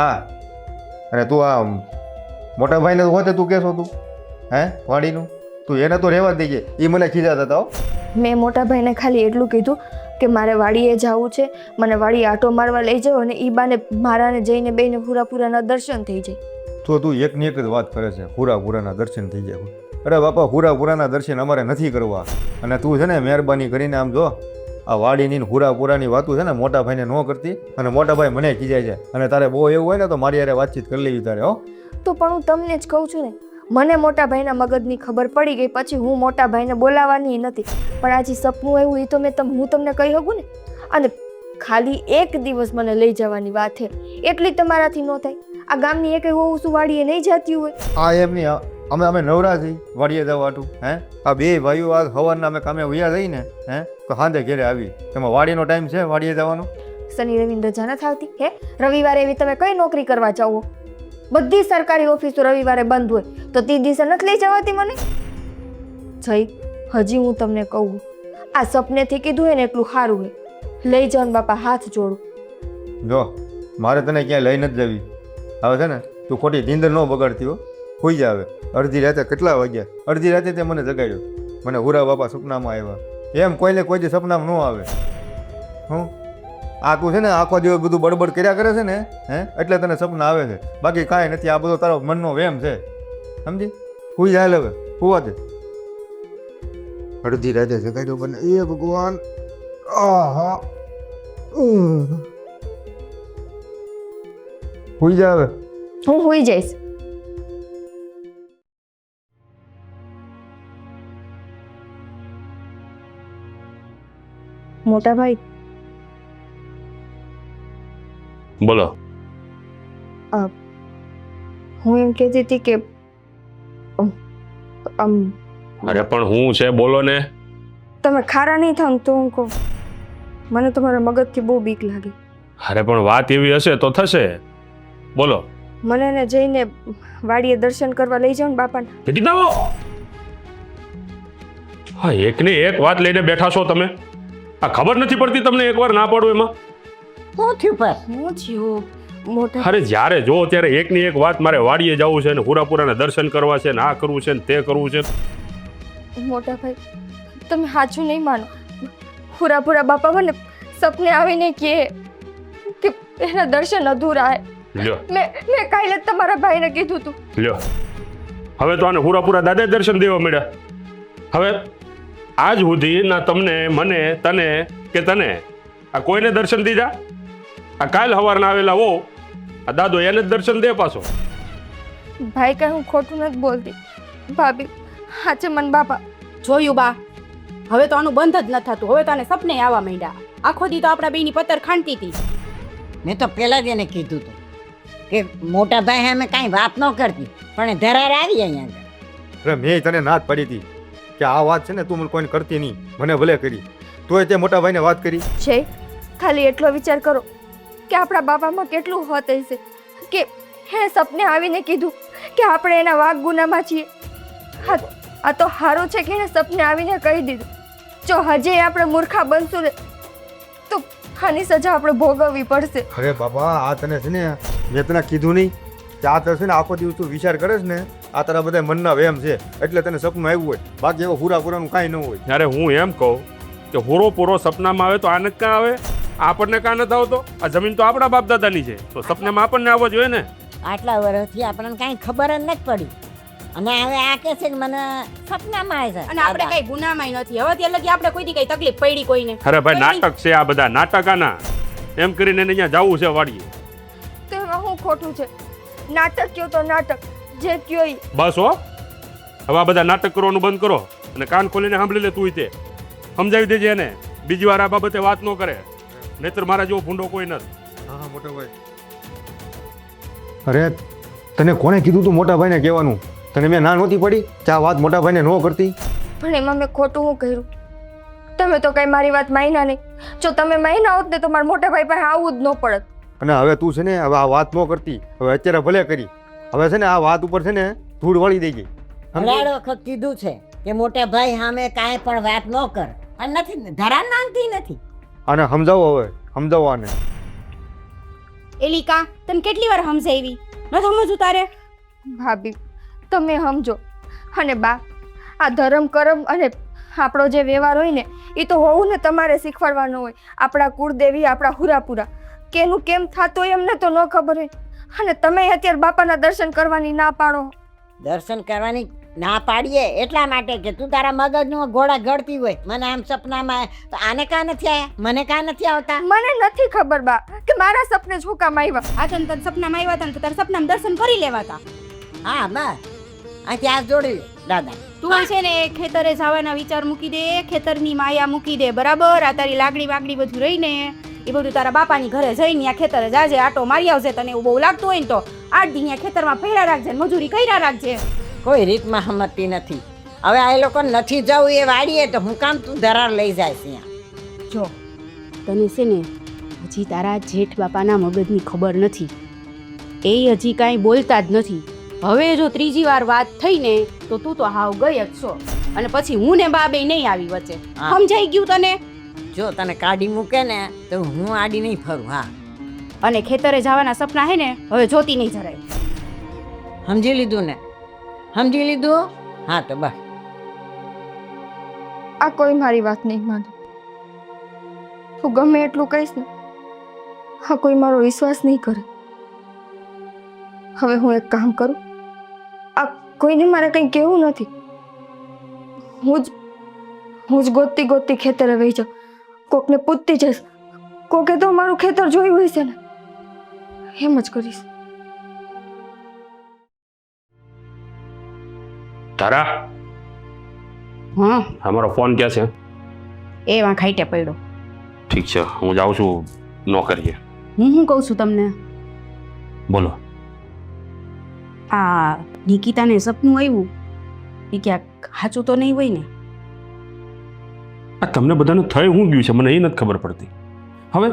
અને તું આ મોટા ભાઈને હોતે તું કહેશો તું હે વાડીનું, તું એને તો રહેવા જ દેજે. એ મને ખીજાતા હતા હો. મેં મોટા ભાઈને ખાલી એટલું કીધું કે મારે વાડીએ જવું છે, મને વાડી આટો મારવા લઈ જાઓ અને ઈ બાને મારાને જઈને બેને હુરાપુરાના દર્શન થઈ જાય. તો તું એકની એક જ વાત કરે છે, હુરાપુરાના દર્શન થઈ જાય. અરે બાપા, હુરાપુરાના દર્શન અમારે નથી કરવા. અને તું છે ને મહેરબાની કરીને આમ જો, આ વાડીની હુરાપુરાની વાતું છે ને મોટા ભાઈને ન કરતી. અને મોટા ભાઈ મને ખીજાય છે. અને તારે બહુ એવું હોય ને તો મારી યારે વાતચીત કરી લેવી તારે હો. તો પણ હું તમને જ કહું છું ને, મને મોટા ભાઈના મગજની ખબર પડી ગઈ પછી હું મોટા ભાઈને બોલાવવાની નથી. પણ આજે સપનું આવ્યું એ તો હું તમને કહી શકું ને. અને ખાલી એક દિવસ મને લઈ જવાની વાત છે, એટલી તમારાથી ન થાય. આ ગામની એક એવું શું વાડીએ નહીં જતી હોય? આ એમની અમે નવરા થઈ વાડીએ જવાતું હે? આ બે ભાઈઓ આ સવારના અમે કામે વયા જઈને હે તો સાંજે ઘેરે આવી. એમાં વાડીનો ટાઈમ છે વાડીએ જવાનો? શનિ રવિ રજા નથી આવતી હે? રવિવારે એવી તમે કઈ નોકરી કરવા જાઓ? બધી સરકારી ઓફિસો રવિવારે બંધ હોય તો તે દિવસે નથી લઈ જવાતી મને? જઈ હજી હું તમને કહું, આ સપનેથી કીધું હોય ને એટલું સારું હોય. લઈ જાઓ ને બાપા, હાથ જોડું. જો મારે તને ક્યાંય લઈ નથી જવી. હવે છે ને તું ખોટી નીંદર ન બગાડતી હો. હોઈ જા હવે. અડધી રાતે કેટલા વાગ્યા? અડધી રાતે તે મને જગાડ્યો. મને હુરા બાપા સપનામાં આવ્યા. એમ કોઈને કોઈ દી સપનામાં ન આવે. હું આ તું છે ને આખો દિવસ બધું બડબડ કર્યા કરે છે ને હે એટલે તને સપના આવે છે. બાકી કાંઈ નથી. આ બધો તારો મનનો વેમ છે, સમજી? હોઈ જાય હવે. હોવા દે. અડધી રાતે જગાડ્યો મને. એ ભગવાન, આહા, હોઈ જા હવે. હું હોઈ જઈશ. મોટા ભાઈ, બોલો. હું એમ કહેતી હતી કે અરે પણ હું છે, બોલો ને. તમે ખારા નહીં થાવ તો હું કહું, મને તમારા મગજથી બહુ બીક લાગી. અરે પણ વાત એવી હશે તો થશે, બોલો. મને ને જઈને વાડીએ દર્શન કરવા લઈ જાઓ ને બાપાને. કેટલી દાવો? હા, એકને એક વાત લઈને બેઠા છો તમે. આ ખબર નથી પડતી તમને એકવાર ના પાડું એમાં? શું થયું પર? હું થયું? મોટા અરે જ્યારે જો ત્યારે એકની એક વાત, મારે વાડીએ જવું છે ને હુરાપુરાના દર્શન કરવા છે ને આ કરવું છે ને તે કરવું છે. મોટા ભાઈ, તમે સાચું નહીં માનો. હુરાપુરા બાપા મને સપને આવીને કહે કે એના દર્શન અધૂરા હે. લ્યો મેં કાલે જ તમારા ભાઈને કીધું તું. લ્યો, હવે તો આને હુરાપુરા દાદા દર્શન દેવા મળ્યા. હવે આજ સુધી ના તમને, મને, તને કે તને આ કોઈને દર્શન દીધા? આ કાલ સવારના આવેલા હો આ દાદો એને જ દર્શન દે પાછો. ભાઈ કઈ હું ખોટું નથી બોલતી. ભાભી હાચે મન બાપા. જોયું બા, હવે તો આનું બંધ જ ન થતું. હવે તો આને સપને આવવા માંડ્યા. આખો દી તો આપણા બેની પત્તર ખાંડતી હતી. મેં તો પહેલાં જ એને કીધું હતું કે મોટા ભાઈ અમે કાંઈ વાત ન કરતી, પણ ધરાર આવી અહીંયા આગળ. અરે મેં તને ના જ પડી હતી કે આ વાત છે ને તું મને કોઈને કરતી નહીં. મને ભલે કરી, તોય તે મોટા ભાઈને વાત કરી છે. ખાલી એટલો વિચાર કરો કે આપણા બાપામાં કેટલું હોત હશે કે હે સપને આવીને કીધું કે આપણે એના વાગ ગુનામાં છીએ. આ તો સારું છે કે એને સપને આવીને કહી દીધું. જો હજે આપણે મૂર્ખા બનશું ને તો આની સજા આપણે ભોગવવી પડશે. અરે બાબા, આ તને છે ને મેં તને કીધું નહીં કે આ તો છે ને આખો દિવસ તું વિચાર કરે છે ને, આ તારા બધા મનના વેમ છે એટલે તને સપનું આવ્યું હોય. બાકી એવો પૂરાનું કાંઈ ન હોય. ત્યારે હું એમ કહું કે પૂરો સપનામાં આવે તો આને જ કાં આવે? આપણને કાં નથી આવતો? આ જમીન તો આપણા બાપ દાદાની છે, તો સપનામાં આપણને આવવો જોઈએ ને. આટલા વર્ષથી આપણને કાંઈ ખબર જ નથી પડી અને હવે આ કહે છે કે મને સપનામાં આવે છે. અને આપણે કઈ ગુનામાંય નથી. હવે ત્યાં લગી આપણે કોઈ દી કઈ તકલીફ પડી કોઈને. અરે ભાઈ, નાટક છે આ બધા, નાટક આના. એમ કરીને એને અહીંયા જવું છે વાડીએ. તો એમાં શું ખોટું છે? નાટક કયો તો નાટક, જે કયો ઈ. બસ હો, હવે આ બધા નાટક કરવાનું બંધ કરો અને કાન ખોલીને સાંભળી લે. તું તે સમજાવી દેજે એને, બીજી વાર આ બાબતે વાત ન કરે, નહીતર મારા જેવો ભૂંડો કોઈ નથી. મોટા ભાઈ. અરે તને કોણે કીધું તું મોટા ભાઈને કહેવાનું? તને મેં ના નહોતી પડી કે આ વાત મોટા ભાઈને ન કરતી? પણ એમાં મેં ખોટું શું કર્યું? તમે તો કઈ મારી વાત માન્યા નહીં. જો તમે માન્યા હોત ને તો મારા મોટા ભાઈ પાસે આવવું જ ન પડત. અને હવે તું છે ને હવે આ વાત ન કરતી. હવે અત્યારે ભલે કરી, હવે છે ને આ વાત ઉપર છે ને ધૂળ વળી દઈ ગઈ. હમણાં વખત કીધું છે કે મોટા ભાઈ સામે કાંઈ પણ વાત ન કર. અને નથી ધરા નાંગતી નથી. આને સમજાવો, હવે સમજાવો આને. એલિકા તને કેટલી વાર સમજાવી, ન સમજવું તારે? ભાભી તમે સમજો. અને બા, આ ધર્મ કરમ અને આપણો જે વ્યવહાર હોય ને એ તો હોવું ને તમારે શીખવાડવાનો હોય. આપણા કુળદેવી, આપણા હુરાપુરા કેનું કેમ થતું હોય એમને તો ન ખબર હોય. અને તમે અત્યારે બાપાના દર્શન કરવાની ના પાડો. દર્શન કરવાની ના પાડીએ એટલા માટે કે તું તારા મગજનો ઘોડા ગળતી હોય. મને આમ સપનામાં તો આને કાં નથી આવ્યા, મને કાં નથી આવતા. મને નથી ખબર બા કે મારા સપને શું કામ આવ્યા. આ તને તને સપનામાં આવ્યા હતા ને તો તારા સપનામાં દર્શન કરી લેવાતા. હા બસ અહીંથી હાથ જોડી દાદા. તું છે ને ખેતરે જવાના વિચાર મૂકી દે, ખેતરની માયા મૂકી દે, બરાબર? આ તારી લાગણી વાગણી બધું રહીને એ બધું તારા બાપાની ઘરે જઈને આ ખેતરે જાજે, આટો મારી આવજે. તને એવું બહુ લાગતું હોય ને તો 8 દી અહીંયા ખેતરમાં ફેરા રાખજે, મજૂરી કર્યા રાખજે. કોઈ રીતમાં સમજતી નથી. હવે આ લોકો નથી જવું એ વાડીએ તો હું કામ તું ધરાર લઈ જાય ત્યાં. જો તને છે ને હજી તારા જેઠ બાપાના મગજની ખબર નથી, એ હજી કાંઈ બોલતા જ નથી. હવે જો ત્રીજી વાર વાત થઈ ને તો તું તો હાવ ગઈ જ છો. અને પછી હું ને બા બે નહીં આવી વચ્ચે. હા. સમજાઈ ગયું તને? જો તને કાઢી મૂકે ને તો હું આડી નહીં ફરું. હા અને ખેતરે જવાના સપના હે ને હવે જોતી નહીં જરાય. સમજી લીધું ને? સમજી લીધું? હા તો બસ. આ કોઈ મારી વાત નહીં માને. હું ગમે એટલું કહીશ ને હા કોઈ મારો વિશ્વાસ નહીં કરે. હવે હું એક કામ કરું, આ કોઈને મારે કંઈ કહેવું નથી. હું જ ગોતતી ગોતતી ખેતરે વહી જાઉં, કોકને પૂછતી જઈશ. કોકે તો મારું ખેતર જોયું હોય છે ને, એમ જ કરીશ. તારા હા અમારો ફોન ક્યાં છે? એ વાં ખાઈટે પડ્યો. ઠીક છે, હું જાઉં છું નોકરીએ. હું શું કહું છું તમને, બોલો. આ નિકિતાને સપનું આવ્યું એ ક્યાંક સાચું તો નહીં હોય ને? આ તમને બધાને થઈ શું ગયું છે મને એ નથી ખબર પડતી. હવે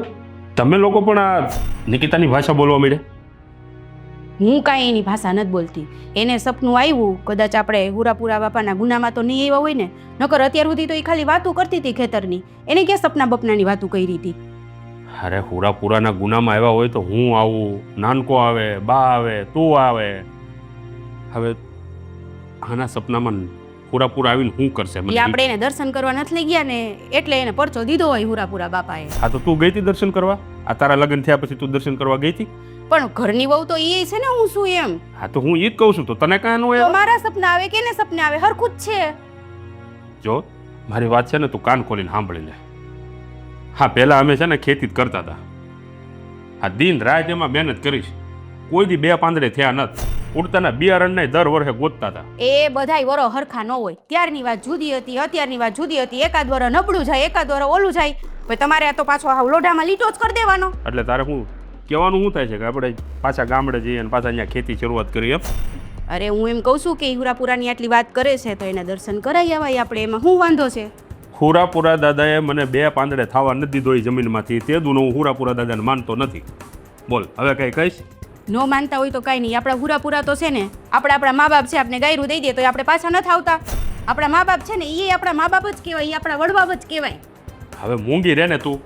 તમે લોકો પણ આ નિકિતાની ભાષા બોલવા માંડ્યા. હું કાંઈ એની ભાષા નથી બોલતી. એને સપનું આવ્યું, કદાચ આપણે હુરાપુરા બાપાના ગુનામાં તો નહીં આવ્યા હોય ને, નકર અત્યાર સુધી તો એ ખાલી વાતું કરતી હતી ખેતરની. એને ક્યાં સપના બપનાની વાતું કરી હતી? અરે હુરાપુરાના ગુનામાં આવ્યા હોય તો હું આવું, નાનકો આવે, બા આવે, તું આવે. હવે આના સપનામાં હુરાપુરા આવીને શું કરશે? એ આપણે એને દર્શન કરવા નથી લઈ ગયા ને એટલે એને પરચો દીધો હોય હુરાપુરા બાપાએ. હા તો તું ગઈ હતી દર્શન કરવા? આ તારા લગ્ન થયા પછી તું દર્શન કરવા ગઈ હતી? પણ ઘરની વહુ તો એ છે ને, હું શું એમ? હા તો હું એ જ કહું છું, તો તને કાં ન તો હોય? મારા સપના આવે કે એને સપને આવે હરખું જ છે. જો મારી વાત છે ને તું કાન ખોલીને સાંભળી લે. હા પહેલા અમે છે ને ખેતી જ કરતા હતા. આ દિન રાત એમાં મહેનત કરીશ, કોઈ દી 2 પાંદડે થયા નથી. ઉડતાના બિયારણને દર વર્ષે ગોતતા હતા. એ બધાય વરો હરખા ન હોય. ત્યારની વાત જુદી હતી, અત્યારની વાત જુદી હતી. એકાદ વર નબળું જાય, એકાદ વર ઓલું જાય. ભાઈ તમારે આ તો પાછો આ લોઢામાં લીટો જ કરી દેવાનો. એટલે તારે શું કહેવાનું શું થાય છે કે આપણે પાછા ગામડે જઈએ અને પાછા અહીંયા ખેતી શરૂઆત કરીએ એમ? અરે હું એમ કહું છું કે હુરાપુરાની આટલી વાત કરે છે તો એના દર્શન કરાવી આવાય આપણે. એમાં શું વાંધો છે? હુરાપુરા દાદાએ મને 2 પાંદડે થવા નથી દીધો એ જમીનમાંથી. તે દુનો હું હુરાપુરા દાદાને માનતો નથી. બોલ હવે કઈ કહીશ? ન માનતા હોય તો કાંઈ નહીં. આપણા હુરાપુરા તો છે ને, આપણા મા બાપ છે. આપણે ગાયરું દઈ દે તો આપણે પાછા નથી આવતા. આપણા મા બાપ છે ને એ આપણા મા બાપ જ કહેવાય, એ આપણા વડબાપ જ કહેવાય. હવે મૂંગી રહે ને તું.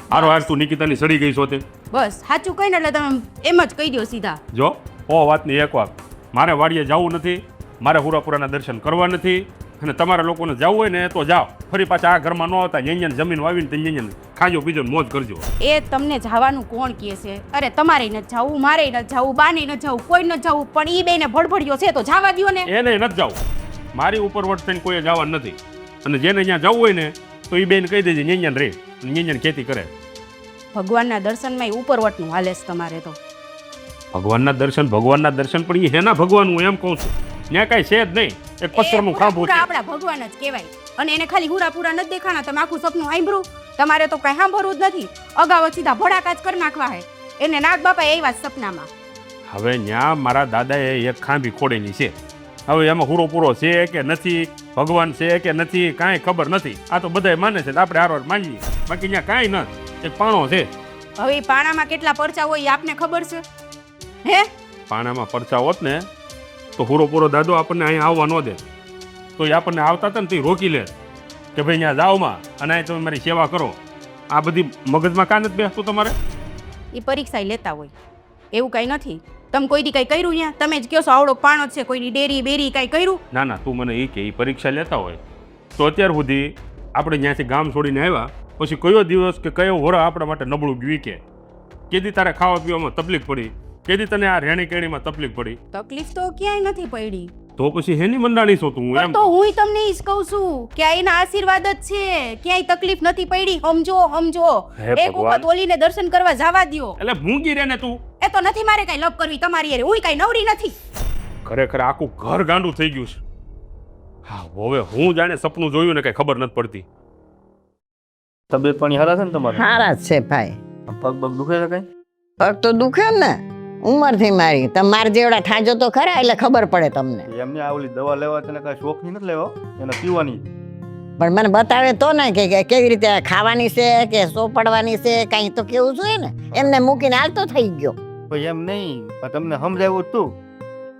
હારો હાર તું નિકિતાની સડી ગઈ છો તે. બસ સાચું કહીને એટલે તમે એમ જ કહી દો સીધા. જો ઓ વાતની એક વાત, મારે વાડીએ જવું નથી, મારે હુરાપુરાના દર્શન કરવા નથી. અને તમારા લોકોને જવું હોય ને તો જાઓ, ફરી પાછા આ ઘરમાં ન આવતા. અહીંયા જમીન વાવીને તો અહીંયા ખાજો પીજો મોજ કરજો. એ તમને જવાનું કોણ કહે છે? અરે તમારે નથી જવું, મારે નથી જવું, બાને નથી જવું, કોઈ નથી જવું. પણ એ બેને ભડભડ્યો છે તો જવા દ્યો ને. એને નથી જવું. મારી ઉપર વટ થઈને કોઈ જવાનું નથી. અને જેને અહીંયા જવું હોય ને તો એ બેન કહી દેજે અહીંયા રહે, અહીંયા ખેતી કરે. ભગવાનના દર્શનમાં એ ઉપરવટનું હાલે છે તમારે તો. ભગવાનના દર્શન પણ એ હેના ભગવાન હું એમ કહું છું. ત્યાં કાંઈ છે જ નહીં, એક પથ્થરનું ખાંભું છે. આપણા ભગવાન જ કહેવાય. અને એને ખાલી હુરાપુરા નથી દેખાણા. તમે આખું સપનું સાંભળ્યું તમારે તો કાંઈ સાંભળવું જ નથી. અગાઉ સીધા ભોળાકાજ કરી નાખવા હે. એને નાગ બાપા એવા સપનામાં. હવે ન્યા મારા દાદાએ એક ખાંભી ખોડેલી છે. હવે એમાં હુરો પૂરો છે કે નથી, ભગવાન છે કે નથી, કાંઈ ખબર નથી. આ તો બધાય માને છે, આપણે હારો માનીએ, બાકી ત્યાં કાંઈ નથી. એક પાણો છે. હવે એ પાણામાં કેટલા પરચા હોય એ આપને ખબર છે? હે? પાણામાં પરચા હોત ને તો હુરો પૂરો દાદો આપણને અહીંયા આવવા ન દે. તો એ આપણને આવતા હતા ને તો રોકી લે કે ભાઈ અહીંયા જાઓમાં અને અહીં તમે મારી સેવા કરો. આ બધી મગજમાં કાં નથી બેસતું તમારે? એ પરીક્ષા લેતા હોય એવું કાંઈ નથી. તમે કોઈ દી કાંઈ કર્યું અહીંયા? તમે જ કહો છો આવડો પાણો જ છે, કોઈની ડેરી બેરી કાંઈ કર્યું? ના ના, તું મને એ કે એ પરીક્ષા લેતા હોય તો અત્યાર સુધી આપણે જ્યાંથી ગામ છોડીને આવ્યા પછી કયો દિવસ કે કયો વર આપણા માટે નબળું ગયું કે કેદી તારે ખાવા પીવામાં તકલીફ પડી, કેદી તને આ રહેણી કેણીમાં તકલીફ પડી? તકલીફ તો ક્યાંય નથી પડી. તો પછી હેની મંડાણી છો તું? એમ તો હું તમને ઈ જ કહું છું કે આ એના આશીર્વાદ જ છે. ક્યાંય તકલીફ નથી પડી. સમજો સમજો. હે એક ભગવાન. વખત ઓલીને દર્શન કરવા જવા દ્યો. એટલે મૂંગી રે ને તું. એ તો નથી મારે કાંઈ લપ કરવી તમારી હારે. હું કાંઈ નવરી નથી. ખરેખર આખું ઘર ગાંડું થઈ ગયું છે. હા, હવે હું જાણે સપનું જોયું ને કઈ ખબર નથી પડતી. તબિયત પાણી હારા છે ને તમારે? હારા જ છે ભાઈ. પગ પગ દુખે છે કઈ? પગ તો દુખે ને, ઉંમરથી મારી. તમારે જેવડા ઠાજો તો ખરા, એટલે ખબર પડે તમને. એમને આ ઓલી દવા લેવા તને કઈ શોખની નથી લેવા, એને પીવાની. પણ મને બતાવે તો ને કે કેવી રીતે ખાવાની છે કે સોપડવાની છે, કાંઈ તો કેવું જોઈએ ને. એમને મૂકીને હાલતો થઈ ગયો. પછી એમ નહીં, પણ તમને સમજાવ્યું જ તું,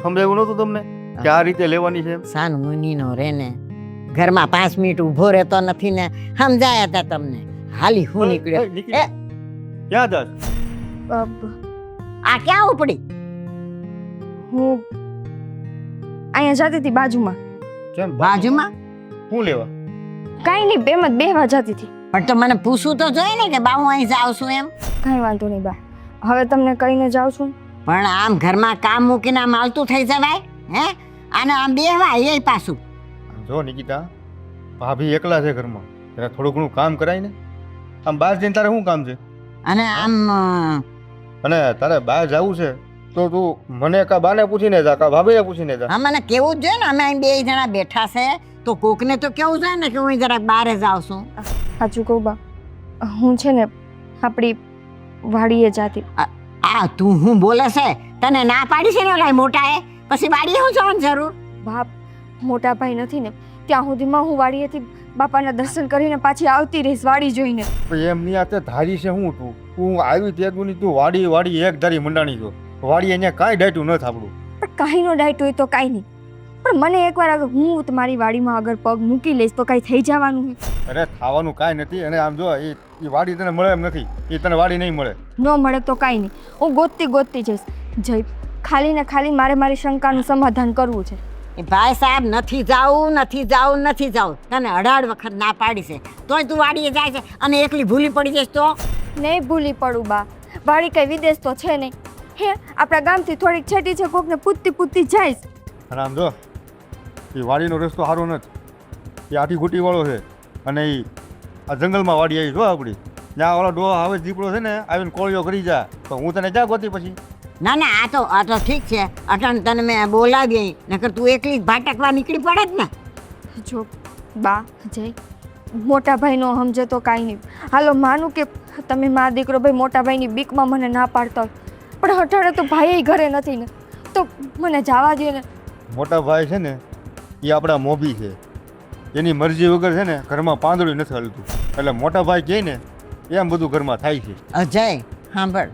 સમજાવ્યું નતું તમને કે આ રીતે લેવાની છે? સાન મુનિનો રે ને, ઘરમાં 5 મિનિટ ઊભો રહેતો નથી ને, સમજાયા હતા તમને. હાલી હું નીકળ્યો. એ ક્યાં જાસ? આ ક્યાં ઉપડી? હું અહીંયા જતી હતી બાજુમાં. કેમ બાજુમાં? શું લેવા? કાંઈ નહીં, બેમ જ બેહવા જતી હતી. પણ તો મને પૂછવું તો જોઈએ ને કે બા હું અહીં જાઉં છું એમ. કાંઈ વાંધો નહીં બા, હવે તમને કહીને જાઉં છું. પણ આમ ઘરમાં કામ મૂકીને આમ હાલતું થઈ જવાય હે? અને આમ બેહવાય એ પાછું. જો નિકિતા, ભાભી એકલા છે ઘરમાં, એને થોડું ઘણું કામ કરાય ને. આમ બહાર જઈને તારે શું કામ છે? અને આમ અને તારે બહાર જવું છે તો તું મને કા બાને પૂછીને જા, કા ભાભીને પૂછીને જા. હા, મને કેવું જ જોઈએ ને. અમે અહીં 2 જણા બેઠા છે તો કોકને તો કેવું જોઈએ ને કે હું જરાક બહાર જાઉં છું. સાચું કહું બા, હું છે ને આપણી વાડીએ જાતી. આ તું હું બોલે છે? તને ના પાડી છે ને ઓલા મોટાએ, પછી વાડીએ હું જવાની જરૂર? બાપ મોટા ભાઈ નથી ને ત્યાં સુધીમાં હું વાડીએથી બાપાના દર્શન કરીને પાછી આવતી રહીશ વાડી જોઈને. પણ એમ ની આતે ધારી છે હું તું? હું આવી તેદુની તું વાડી વાડી એક ધારી મંડાણી છો. વાડી અહીંયા કાંઈ ડાયટું ન થાપડું. પણ કાંઈ નો ડાયટ હોય તો કાંઈ નહીં, પણ મને એકવાર અગર હું તમારી વાડીમાં અગર પગ મૂકી લઈશ તો કાંઈ થઈ જવાનું છે? અરે ખાવાનું કાંઈ નથી. અને આમ જો એ વાડી તને મળે એમ નથી, એ તને વાડી નહીં મળે. ન મળે તો કાંઈ નહીં, હું ગોતતી જઈશ. જઈ ખાલી ને ખાલી મારે મારી શંકાનું સમાધાન કરવું છે. એ ભાઈ સાહેબ નથી જાવું, નથી જાવું, નથી જાવું. તને 18 વખત ના પાડી છે તોય તું વાડીએ જાય છે અને એકલી ભૂલી પડી જઈશ તો? નહીં ભૂલી પડું બા, વાડી કઈ વિદેશ તો છે નહીં. હે આપણા ગામથી થોડીક છેટી છે, કોકને પૂછતી જઈશ. અને આમ જો એ વાડીનો રસ્તો સારો નથી, એ આઠી ઘૂંટીવાળો છે. અને એ આ જંગલમાં વાડી આવી જો આપણી. જ્યાં ઓલો ડોહા આવે દીપડો છે ને આવીને કોળિયો કરી જાય તો હું તને ક્યાં ગોતી પછી? ના ના, આ તો ઠીક છે. અટણ તને મેં બોલાવી, નકર તું એકલી જ ભાટકવા નીકળી પડે જ ને. જો બા જય મોટા ભાઈનો સમજે તો કાંઈ નહીં. હાલો માનું કે તમે મા દીકરો ભાઈ મોટા ભાઈની બીકમાં મને ના પાડતા હોય, પણ અટાણે તો ભાઈ ઘરે નથી ને, તો મને જવા દે ને. મોટા ભાઈ છે ને એ આપણા મોભી છે, એની મરજી વગર છે ને ઘરમાં પાંદડું નથી હલતું. એટલે મોટા ભાઈ કહે ને એમ બધું ઘરમાં થાય છે. અજય સાંભળ,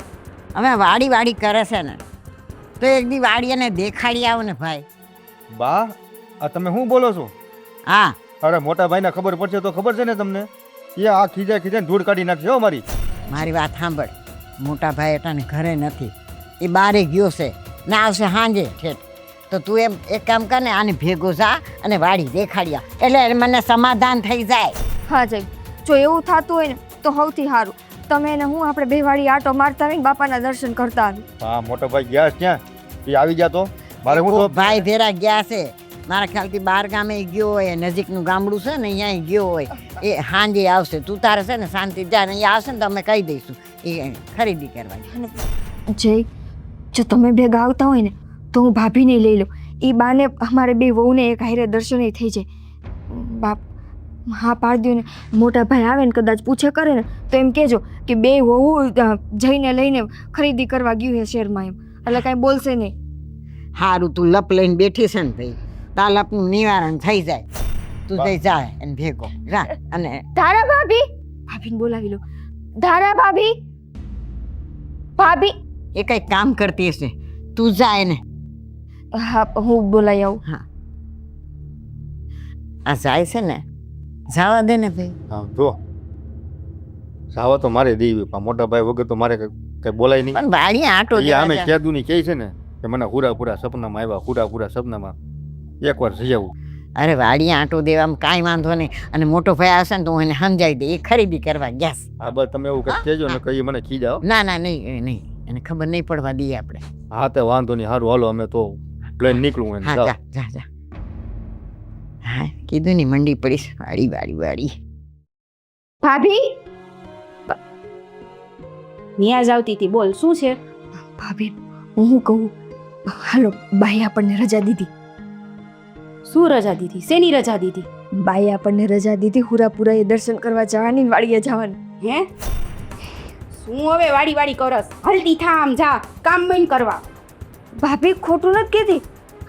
હવે વાડી કરે છે ને તો એક દી વાડી એને દેખાડી આવો ને ભાઈ. બા આ તમે શું બોલો છો? હા, અરે મોટા ભાઈને ખબર પડશે તો ખબર છે ને તમને, એ આ ખીજાય ધૂળ કાઢી નાખશે હો મારી. મારી વાત સાંભળ, મોટા ભાઈ અટાણે ઘરે નથી, એ બારે ગયો છે ના આવશે સાંજે ઠેઠ. તો તું એમ એક કામ કર ને, આને ભેગો જા અને વાડી દેખાડી આવ, એટલે મને સમાધાન થઈ જાય. હા જય, જો એવું થતું હોય ને તો સૌથી સારું. તમે ને હું આપણે બે વાળી આટો મારતા આવીને બાપાના દર્શન કરતા આવી. હા મોટા ભાઈ ગયા છે ક્યાં? એ આવી ગયા તો મારે હું તો ભાઈ ભેરા ગયા છે. મારા ખ્યાલથી 12 ગામે ગયો હોય, નજીકનું ગામડું છે ને અહીંયા ગયો હોય. એ સાંજે આવશે. તું તારે છે ને શાંતિ જા, અહીંયા આવશે ને તો અમે કહી દઈશું એ ખરીદી કરવાની. જય, જો તમે ભેગા આવતા હોય ને તો હું ભાભીને લઈ લઉં. એ બાને અમારે બે વહુને એક હારે દર્શને થઈ જાય. બાપ હા પાડી દો ને. મોટા ભાઈ આવે ને કદાચ પૂછે કરે ને તો એમ કહેજો કે બે વહુ જઈને લઈને ખરીદી કરવા ગયું છે શહેરમાં એમ, એટલે કાંઈ બોલશે નહીં. હારું તું લપ લઈને બેઠી છે ને ભાઈ, તા લપનું નિવારણ થઈ જાય. તું જઈ જાય એને ભેગો જા. અને ધારા ભાભી, ભાભીને બોલાવી લો. ધારા ભાભી, ભાભી. એ કંઈક કામ કરતી હશે, તું જા એને. હા હું બોલાવી આવું. હા આ જાય છે ને, જવા દે ને ભાઈ. હા જો સાવા તો મારે દેવી પણ મોટા ભાઈ વગર તો મારે કઈ બોલાય નહીં. પણ વાડીએ આટો એ દેવા આમે જા. કેદુની કહે છે ને કે મને પૂરા સપનામાં આવ્યા, પૂરા સપનામાં એકવાર જઈ આવું. અરે વાડીએ આટો દેવામાં કાંઈ વાંધો નહીં. અને મોટો ભાઈ આવશે ને તો હું એને સમજાવી દે, એ ખરીદી કરવા ગયા છે. હા બસ તમે એવું કંઈક કહેજો ને કઈ મને ખીજાઓ. ના ના નહીં એ નહીં, એને ખબર નહીં પડવા દઈએ આપણે. હા તે વાંધો નહીં, સારું હાલો અમે તો પ્લેન નીકળું એને હા જાઓ. જા જા જા. હા કીધું ની મંડી પડીશ. વાડી વાડી વાડી. ભાભી, ન્યા જ આવતી હતી, બોલ શું છે? ભાભી હું શું કહું, હાલો બાઈ આપણને રજા દીધી. શું રજા દીધી? શેની રજા દીધી? બાઈ આપણને રજા દીધી હુરાપુરાએ દર્શન કરવા જવાની, વાડીએ જવાની. હે શું હવે વાડી વાડી કરસ? હલતી થા, આમ જા કામ બંધ કરવા. ભાભી ખોટું નથી કહેતી,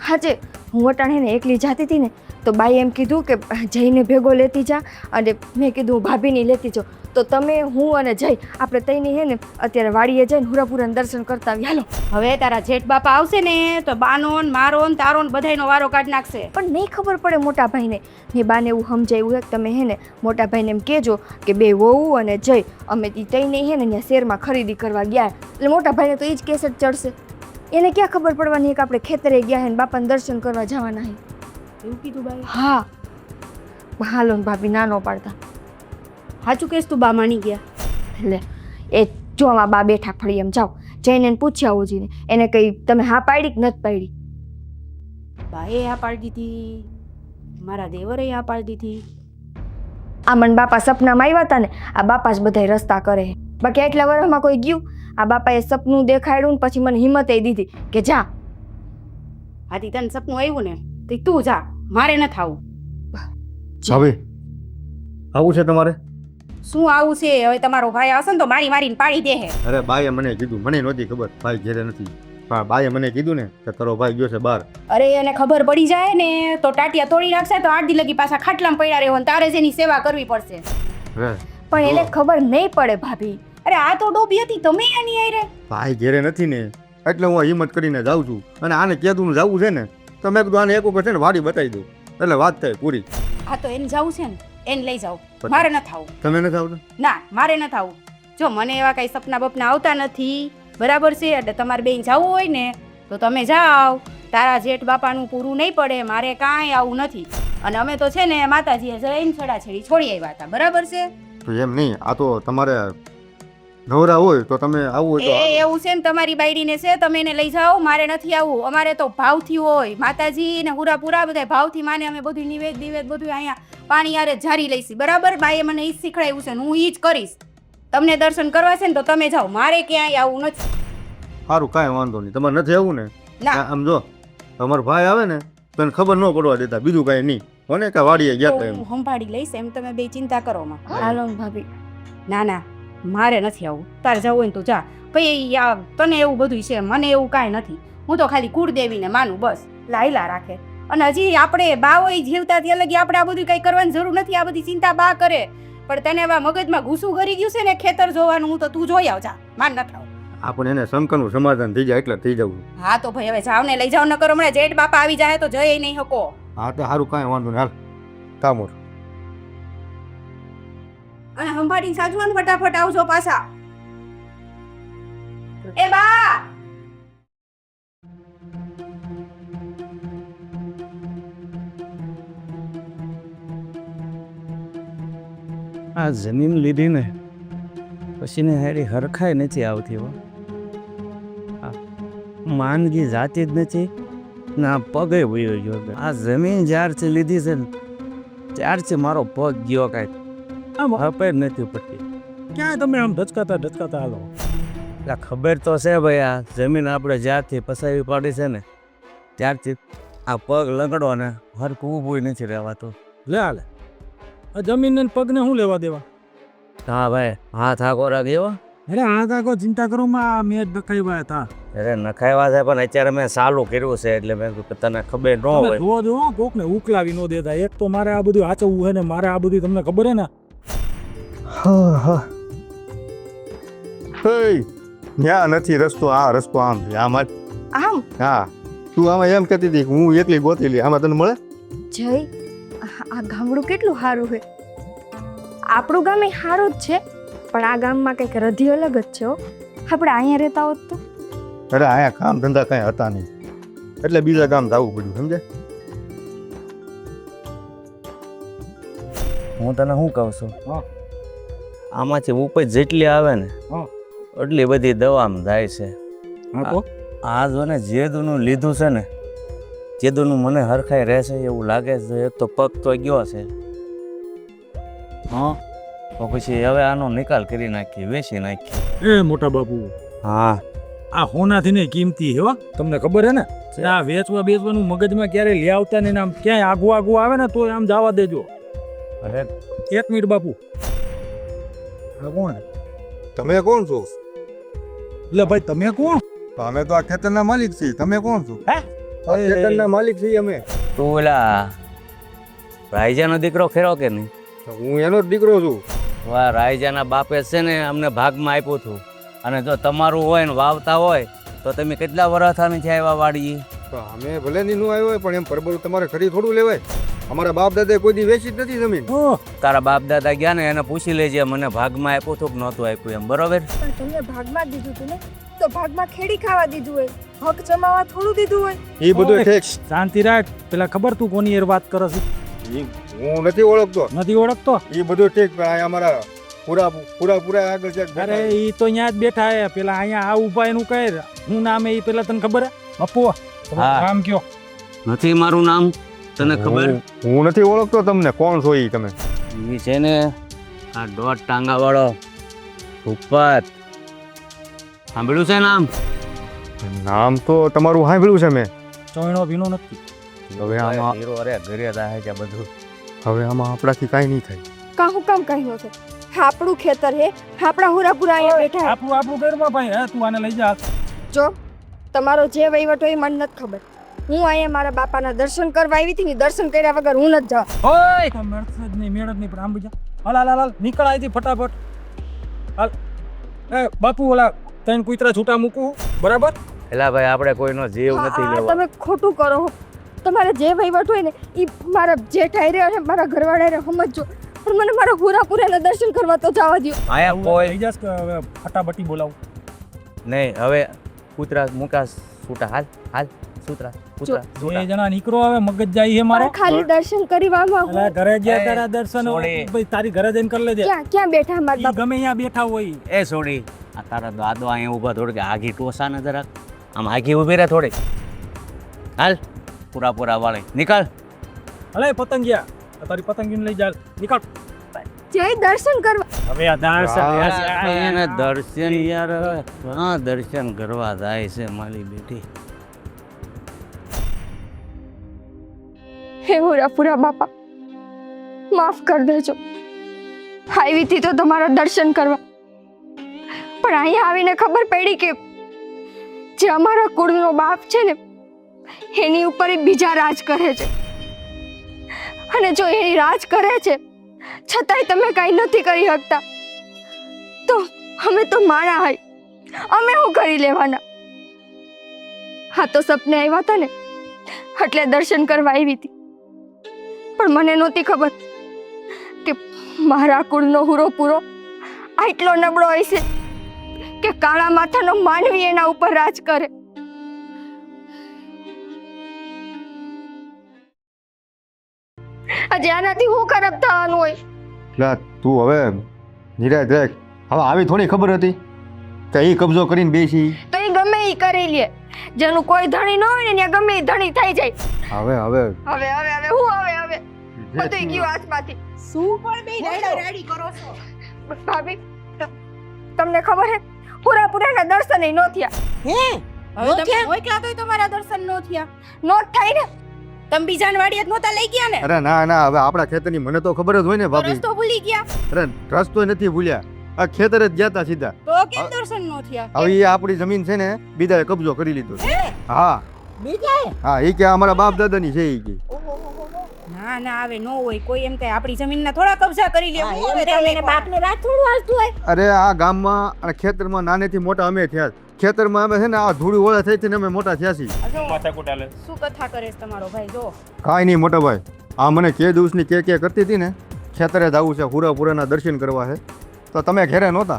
હાચે હું વટાણે ને એકલી જાતી હતી ને તો બાઈ એમ કીધું કે જઈને ભેગો લેતી જા, અને મેં કીધું હું ભાભીની લેતી જાઉં. તો તમે હું અને જઈ આપણે તઈની હે ને અત્યારે વાડીએ જઈને હુરાપુરાના દર્શન કરતા આવી. હાલો. હવે તારા જેઠ બાપા આવશે ને તો બાનોન મારોન તારોન બધાયનો વારો કાઢ નાખશે. પણ નહીં ખબર પડે મોટા ભાઈને. મેં બાને એવું સમજાવ્યું કે તમે હે ને મોટા ભાઈને એમ કહેજો કે બે વહુ અને જઈ અમે તઈને હે ને ત્યાં શેરમાં ખરીદી કરવા ગયા. એટલે મોટા ભાઈને તો એ જ કેસેટ ચડશે. એને ક્યાં ખબર પડવાની કે આપણે ખેતરે ગયા હે ને બાપાને દર્શન કરવા જવાના હે. એવું કીધું બાઈ? હા હાલો ને ભાભી નાનો પાડતા. સાચું કેસ તું બા માની ગયા? એટલે એ જો આમાં બા બેઠા ફળી એમ જાઓ જઈને એને પૂછ્યા આવું જીને એને કઈ તમે હા પાડી કે નથી પાડી. બાએ આ પાડી દીધી, મારા દેવરે આ પાડી દીધી. આ મન બાપા સપનામાં આવ્યા હતા ને, આ બાપા જ બધાય રસ્તા કરે છે. બાકી એટલા વર્ષમાં કોઈ ગયું? આ બાપાએ સપનું દેખાડ્યું ને પછી મને હિંમતે દીધી કે જા. હાથી તને સપનું આવ્યું ને તો તું જા, મારે ન થાવું. હવે આવું છે તમારે? શું આવું છે? હવે તમારો ભાઈ આવશે ને તો મારી મારીને પાડી દે હે. અરે બાઈએ મને કીધું, મને નહોતી ખબર ભાઈ ઘેરે નથી, પણ બાઈએ મને કીધું ને કે તારો ભાઈ ગયો છે બહાર. અરે એને ખબર પડી જાય ને તો ટાટિયા તોડી નાખશે, તો 8 દી લગી પાછા ખાટલામાં પડ્યા રહેવો ને તારે જ એની સેવા કરવી પડશે. રે પણ એને ખબર નહીં પડે ભાભી. અરે આ તો ડોબી હતી, તમે આની આઈ રે. ભાઈ ઘેરે નથી ને એટલે હું હિંમત કરીને જાઉં છું. અને આને કેદું જવું છે ને તો મેં કીધું આને એક વખત છે ને વાડી બતાવી દઉં એટલે વાત થાય પૂરી. હા તો એને જવું છે ને એને લઈ જાઓ, મારે ન થાવું. તમે નથી આવતા? ના મારે ન થાવું. જો મને એવા કઈ સપના બપના આવતા નથી, બરાબર છે? એટલે તમારે બેન જવું હોય ને તો તમે જાઓ, તારા જેઠ બાપાનું પૂરું નહીં પડે, મારે કાંઈ આવું નથી. અને અમે તો છે ને માતાજીએ જઈને છેડી છોડી આવ્યા હતા, બરાબર છે? તો એમ નહીં, આ તો તમારે નવરા હોય તો તમે આવું હોય એ એવું છે ને તમારી બાયડીને છે, તમે એને લઈ જાઓ, મારે નથી આવવું. અમારે તો ભાવથી હોય, માતાજી ને હુરાપુરા બધા ભાવથી માને. અમે બધું નિવેદ બધું અહીંયા પાણી યારે જારી લઈશી, બરાબર? બાઈએ મને ઈ જ શીખડાવ્યું છે ને હું ઈ જ કરીશ. તમને દર્શન કરવા છે ને તો તમે જાઓ, મારે ક્યાંય આવું નથી. તો સારું, કાંઈ વાંધો નહીં. તમારે નથી આવવું ને? ના આમ જો તમારો ભાઈ આવે ને તો એને ખબર ન પડવા દેતા, બીજું કાંઈ નહીં. કોને કે વાડીએ ગયા હતા એમ. હું સંભાળી લઈશ, એમ તમે બે ચિંતા કરો માં. હાલો ને ભાભી. ના ના મારે નથી આવું. તારે જવું હોય ને તું જા. ભાઈ આ તને એવું બધું છે, મને એવું કાંઈ નથી. હું તો ખાલી કુળદેવીને માનું, બસ. લાયલા રાખે. અને હજી આપણે બા હોય જીવતા ત્યાં લગી આપણે આ બધું કંઈ કરવાની જરૂર નથી. આ બધી ચિંતા બા કરે. પણ તને હવે મગજમાં ઘૂસું કરી ગયું છે ને ખેતર જોવાનું, હું તો તું જોઈ આવ જા, માન ન થાવ. આપણે એને શંકરનું સમાધાન થઈ જાય એટલે થઈ જવું. હા તો ભાઈ હવે જાવ ને લઈ જાવ, ન કરો હમણાં જેઠ બાપા આવી જાય તો જઈ નહીં શકો. હા તો સારું, કાંઈ વાંધો નહીં. હાલ કામોર. અને સંભાળીને સાચવાનું, ફટાફટ આવજો પાછા. એ બા આ જમીન લીધી ને પછી ને હારી હરખાઈ નથી આવતી હો. આ માંદગી જાતી જ નથી ના પગે વયો ગયો. આ જમીન જ્યારથી લીધી છે ને ત્યારથી મારો પગ ગયો કાંઈ આમ હપે જ નથી પડતી. ક્યાં તમે આમ ધચકાતા હાલો? એટલે ખબર તો છે ભાઈ, આ જમીન આપણે જ્યારથી પસાવી પાડી છે ને ત્યારથી આ પગ લંગડો ને હરખું ઊભું નથી રહેવાતું. લે હાલે આ જમીન ને પગને શું લેવા દેવા? હા ભાઈ હાથ આકોરા ગયો. અરે આ તાકો ચિંતા કરો માં મેં જ નખાવ્યા હતા. અરે નખાવ્યા છે પણ અત્યારે મેં ચાલુ કર્યું છે એટલે મેં કીધું કે તને ખબર ન હોય. જો જો કોક ને ઉકલાવી ન દેતા. એક તો મારે આ બધું હાચવવું છે ને મારે આ બધું તમને ખબર હે ને. ત્યાં નથી રસ્તો, આ રસ્તો આમ છે આમાં. આમ હા તું આમાં એમ કહેતી હતી કે હું એકલી ગોતેલી, આમાં તને મળે? જય આ ગામડું કેટલું સારું છે. આપણું ગામ એ સારું જ છે પણ આ ગામમાં કંઈક રધી અલગ જ છે હો. આપણે અહીંયા રહેતા હોત તો અરે અહીંયા કામ ધંધા કાંઈ હતા નહીં એટલે બીજા ગામ જવું પડ્યું, સમજે? હું તને શું કહું છું હા. આમાંથી ઉપજ જેટલી આવે ને હા. એટલી બધી દવામાં જાય છે. હા તો આ જો ને જેદુનું લીધું છે ને જેદુનું મને હરખાઈ રહેશે એવું લાગે છે. એક તો પગ તો ગયો છે. હા તો પછી હવે આનો નિકાલ કરી નાખીએ, વેચી નાખીએ. એ મોટા બાપુ હા આ હોનાથી ને કિંમતી હો, તમને ખબર હે ને? આ વેચવા બેચવાનું મગજમાં ક્યારે લઈ આવતા નહીં ને આમ ક્યાંય આગું આગું આવે ને તો આમ જવા દેજો. અરે 1 મિનિટ બાપુ. આ કોણ? તમે કોણ છો? એટલે ભાઈ તમે કોણ? અમે તો આ ખેતરના માલિક છીએ, તમે કોણ છો? હે? આ ખેતરના માલિક છીએ અમે. તું ઓલા રાયજાનો દીકરો ખરો કે નહીં? હું એનો જ દીકરો છું. વાહ, રાયજાના બાપે છે ને અમને ભાગમાં આપ્યું હતું. અને જો તમારું હોય ને વાવતા હોય તો તમે કેટલા વર્ષ આની આવ્યા વાડીએ? તો અમે ભલે ની નું આવ્યો હોય પણ એમ પરબળ તમારે ખરી થોડું લેવાય. અમારા બાપ દાદાએ કોઈ દી વેચી જ નથી જમીન. ઓહ, તારા બાપ દાદા ગયા ને એને પૂછી લેજે મને ભાગમાં આપ્યું હતું કે નહોતું આપ્યું એમ, બરોબર? પણ તમને ભાગમાં જ દીધું હતું ને તો ભાગમાં ખેડી ખાવા દીધું હોય, હક જમાવા થોડું દીધું હોય. એ બધું ઓય. ઠીક. શાંતિ રાખ. પેલા ખબર તું કોની યાર વાત કરે છે? હું નથી ઓળખતો. નથી ઓળખતો? એ બધું ઠીક પણ આ અમારા પૂરા આગળ છે. અરે ઈ તો અહીંયા જ બેઠા હે. પેલા અહીંયા આ ઊભા એનું કહે હું નામ એ પેલા તને ખબર હે? બાપુ હા. નામ કયો? નથી મારું નામ તને ખબર? હું નથી ઓળખતો તમને. કોણ છો ઈ તમે? ઈ છે ને આ દોઢ ટાંગા વાળો ભૂપત. સાંભળ્યું છે નામ? નામ તો તમારું સાંભળ્યું છે મેં. ચોયણો ભીનો નથી. હવે આમાં હીરો અરે ઘરે રહે છે બધું. હવે આમાં આપણાથી કાંઈ નહીં થાય. કાહું કામ કહ્યું છે? આપણું ખેતર હે, આપણા હુરાપુરા અહીંયા બેઠા હે. આપણું ઘરમાં ભાઈ હે, તું આને લઈ જા. જો તમારો જે વહીવટ હોય એ મને નથી ખબર. હું અહીંયા મારા બાપાના દર્શન કરવા આવી હતી ને દર્શન કર્યા વગર હું નથી જવા. ઓય મેળત જ નહીં પણ આમ બીજા હાલ હાલ હાલ નીકળ અહીંથી ફટાફટ. હાલ એ બાપુ ઓલા ત્રણ કૂતરા છૂટા મૂકું, બરાબર? એલા ભાઈ આપણે કોઈનો જીવ નથી આ લેવા. તમે ખોટું કરો છો. તમારે જે વહીવટ હોય ને એ મારા જે ઠાઈ રહ્યો છે મારા ઘરવાળાને સમજજો. પણ મને મારા હુરાપુરાના દર્શન કરવા તો જવા દો. આયા કોઈ લઈ જાસ કે હવે ફટાફટી બોલાવું? નહીં. હવે કૂતરા મૂકા છૂટા. હાલ હાલ સૂતરા કૂતરા બે છૂટા. જણા નીકળો હવે, મગજ જાય છે મારો. મારે ખાલી દર્શન કરવામાં અલા ઘરે ગયા તારા દર્શન સોડી. ભાઈ તારી ઘરે જઈને કરી લેજે. ક્યાં ક્યાં બેઠા મારા ઈ બાપા? ગમે અહીંયા બેઠા હોય. એ છોડી આ તારા દાદો અહીંયા ઊભા થોડીક આગી ટોસા ને જરાક આમ આગી ઊભી રહે થોડીક. હાલ પૂરા વાળી નીકળ. અલે પતંગિયા આ તારી પતંગીને લઈ જા, નીકળ. જય દર્શન કરવા. હવે આ દર્શન એને દર્શન યાર હા દર્શન કરવા જાય છે મારી બેટી. હે હુરાપુરા બાપા માફ કરી દેજો. આવી હતી તો તમારા દર્શન કરવા પણ અહીંયા આવીને ખબર પડી કે જે અમારા કુળનો બાપ છે ને એની ઉપર એ બીજા રાજ કરે છે. અને જો એ રાજ કરે છે છતાંય તમે કાંઈ નથી કરી શકતા તો અમે તો માણા હોય, અમે શું કરી લેવાના? હા તો સપને આવ્યા હતા ને એટલે દર્શન કરવા આવી હતી પણ મને નહોતી ખબર કે મારા કુળનો હુરો પૂરો આટલો નબળો હોય છે કે કાળા માથાનો માનવી એના ઉપર રાજ કરે. આજે આનાથી હું ખરાબ થવાનું હોય? લા તું હવે નિરાશ રાખ. હવે આવી થોડી ખબર હતી કે એ કબજો કરીને બેસી. તો એ ગમે એ કરી લે. જેનું કોઈ ધણી ન હોય ને ત્યાં ગમે એ ધણી થઈ જાય. હવે હવે હવે હવે હવે હું હવે બધું ગયું હાથમાંથી. શું પણ બે રેડા રેડી કરો છો? ભાભી તમને ખબર હે પૂરાના દર્શન નો થયા. હે હવે તમે એકલા તોય તમારા દર્શન ન થયા. નો થાય ને તમે બીજાને વાડીએ જ નહોતા લઈ ગયા ને અરે ના ના, હવે આપણા ખેતરની મને તો ખબર જ હોય ને તો ભાભી. રસ્તો ભૂલી ગયા અરે રસ્તો નથી ભૂલ્યા, આ ખેતર જ ગયા તા સીધા. તો કેમ દર્શન નો થયા હવે એ આપણી જમીન છે ને બીજાએ કબજો કરી લીધો છે. હા બીજાએ હા, એ કે અમારા બાપ દાદાની છે એ કે. ના ના આવે નો હોય કોઈ એમ કઈ આપણી જમીનના થોડા કબજા કરી લે હા, એમ કરીને બાપને રાત થોડું હાલતું હોય. અરે આ ગામમાં અને ખેતરમાં નાનેથી મોટા અમે થયા. ખેતરમાં અમે છે ને આ ધૂળી ઓળા થઈ ને અમે મોટા થયા છીએ. માથાકૂટ હાલે. શું કથા કરે છે તમારો ભાઈ જો કાંઈ નહીં મોટા ભાઈ, આ મને કે દિવસની કે કરતી હતી ને ખેતરે જવું છે, હુરાપુરાના દર્શન કરવા છે, તો તમે ઘેરે નહોતા,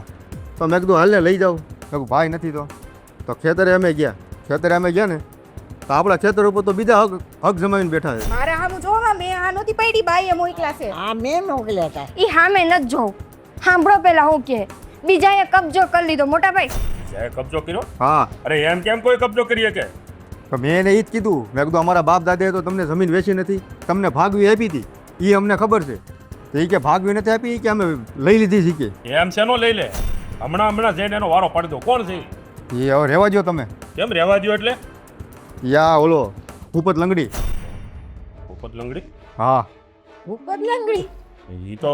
તો મેં કીધું હાલને લઈ જાઉં. મેં કીધું ભાઈ નથી તો ખેતરે અમે ગયા. ખેતરે અમે ગયા ને તો આપણા ખેતર ઉપર તો બીજા હક જમાવીને બેઠા છે. મારા હામું જોવા મેં આ નહોતી પડી બાઈએ મોકલા છે આ મેં મોકલ્યા હતા. ઈ હામે નથી જોઉં. સાંભળો પેલા હું કે બીજાએ કબજો કરી લીધો મોટા ભાઈ. જ્યારે કબજો કર્યો? હા, અરે એમ કેમ કોઈ કબજો કરી શકે? તો મેં એને એ જ કીધું. મેં કીધું અમારા બાપ દાદાએ તો તમને જમીન વેચી નથી, તમને ભાગવી આપી હતી, એ અમને ખબર છે. તો એ કે ભાગવી નથી આપી, કે અમે લઈ લીધી છે કે. એમ શેનો લઈ લે? હમણાં જઈને એનો વારો પાડી દો. કોણ છે? એ હવે રહેવા દો તમે. કેમ રહેવા દ્યો એટલે? યા ઓલો ભૂપત લંગડી. પોપટ લંગડી? હા, ઉપર લંગડી. એ તો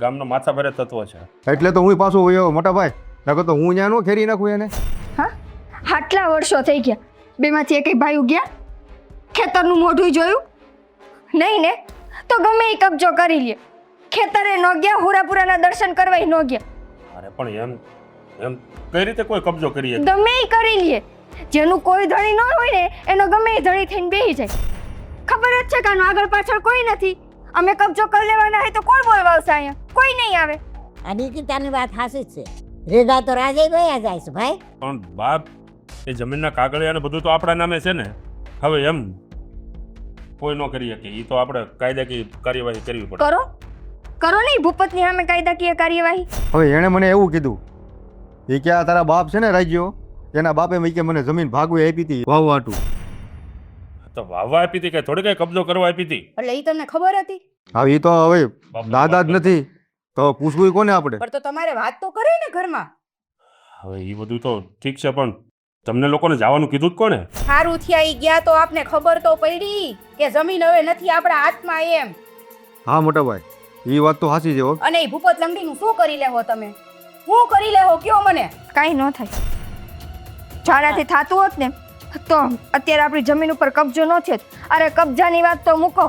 ગામનો માથા ભરે તત્વ છે. એટલે તો હું પાછો વયો મોટા ભાઈ. નકર તો હું ત્યાં નો ખેરી નાખું એને. હા આટલા વર્ષો થઈ ગયા, બેમાંથી એકેય ભાઈ ગયા ખેતરનું મોઢું જોયું નહીં ને? તો ગમે એ કબજો કરી લે. ખેતરે ન ગયા, હુરાપુરાના દર્શન કરવા ન ગયા. અરે પણ એમ કઈ રીતે કોઈ કબજો કરી શકે? ગમે એ કરી લે. જેનું કોઈ ધણી ન હોય ને એનો ગમે એ ધણી થઈને બેસી જાય. ખબર જ છે કે આનું આગળ પાછળ કોઈ નથી. અમે કબજો કરી લેવાના હોય તો કોણ બોલવાવશે અહીંયા? કોઈ નહીં આવે. આ નિકિતાની વાત હાસી જ છે. રેગા તો રાજે ગયા જાય છે ભાઈ. પણ બાપ, એ જમીનના કાગળિયા ને બધું તો આપણા નામે છે ને. હવે એમ કોઈ ન કરી શકે. એ તો આપણે કાયદાકીય કાર્યવાહી કરવી પડે. કરો નહીં ભૂપતની સામે કાયદાકીય કાર્યવાહી. હવે એણે મને એવું કીધું, એ કે આ તારા બાપ છે ને રાજ્યો, એના બાપે મેં કે મને જમીન ભાગવી આપી હતી વાવવાટું. તો વાવવા આપી હતી કે થોડી કઈ કબજો કરવા આપી હતી? એટલે એ તમને ખબર હતી હવે એ તો હવે દાદા જ નથી તો પૂછવું કોને આપણે? પણ તો તમારે વાત તો કરે ને ઘરમાં. હવે એ બધું તો ઠીક છે, પણ તમને લોકોને જવાનું કીધું જ કોને? સારું થયા ઈ ગયા તો આપને ખબર તો પડી કે જમીન હવે નથી આપણા હાથમાં એમ. હા મોટા ભાઈ, એ વાત તો સાચી છે હો. અને એ ભૂપત લંગડીનું શું કરી લેવો તમે? શું કરી લેવો કયો મને? કાંઈ ન થાય. જાણાથી થતું હોત ને તો અત્યારે આપણી જમીન ઉપર કબજો ન થયો. અરે કબજાની વાત તો મૂકો.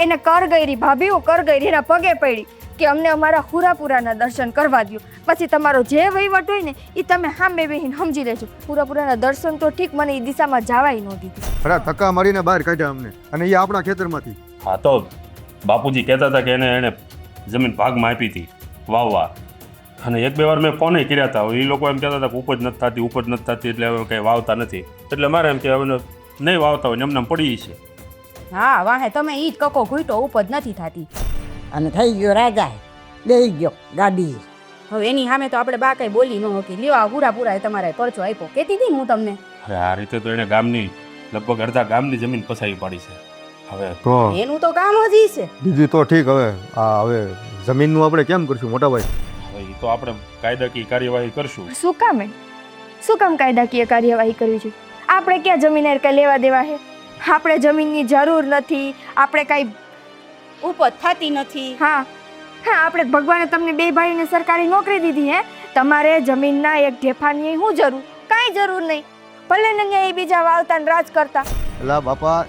એને કર ગઈ ભાભી, હું કર ગઈ એના પગે પડી કે અમને અમારા હુરાપુરાના દર્શન કરવા દો. પછી તમારો જે વહીવટ હોય ને એ તમે સામે બેહીને સમજી લેજો. હુરાપુરાના દર્શન તો ઠીક, મને એ દિશામાં જવાય ન દીધી. અરે ધક્કા મારીને બહાર કાઢ્યા અમને, અને એ આપણા ખેતરમાંથી. હા, તો બાપુજી કહેતા હતા કે એને જમીન ભાગમાં આપી હતી વાવવા. અને એક બે વાર મેં ફોન કર્યા હતા. એ લોકો એમ કહેતા હતા કે ઉપજ નથી થતી, એટલે હવે કંઈ વાવતા નથી. એટલે મારે એમ કે હવે નહીં વાવતા હોય ને એમને પડી છે. હા વાહે તમે ઈ જ કકો ઘૂંટો ઉપજ નથી થતી. અને થઈ ગયો રાજા, લઈ ગયો ગાડી. હવે એની સામે તો આપણે બા કઈ બોલી ન હોકી. લ્યો આ હુરાપુરાએ તમારે પરચો આપ્યો. કહેતી હતી ને હું તમને. અરે આ રીતે તો એને ગામની લગભગ અડધા ગામની જમીન પસાવી પાડી છે. હવે તો એનું તો કામ જ ઈ છે. બીજું તો ઠીક. હવે જમીનનું આપણે કેમ કરશું મોટા ભાઈ? હવે એ તો આપણે કાયદાકીય કાર્યવાહી કરશું. શું કામ કાયદાકીય કાર્યવાહી કરવી છે? આપણે ક્યાં જમીન કઈ લેવા દેવા છે? આપણે જમીનની જરૂર નથી. આપણે કાંઈ ઉપજ થતી નથી. હા આપણે ભગવાને તમને બે ભાઈને સરકારી નોકરી દીધી હે. તમારે જમીનના એક ઢેફાની શું જરૂર? કાંઈ જરૂર નહીં. ભલે ને એ બીજા વાવતા ને રાજ કરતા. એટલે બાપા,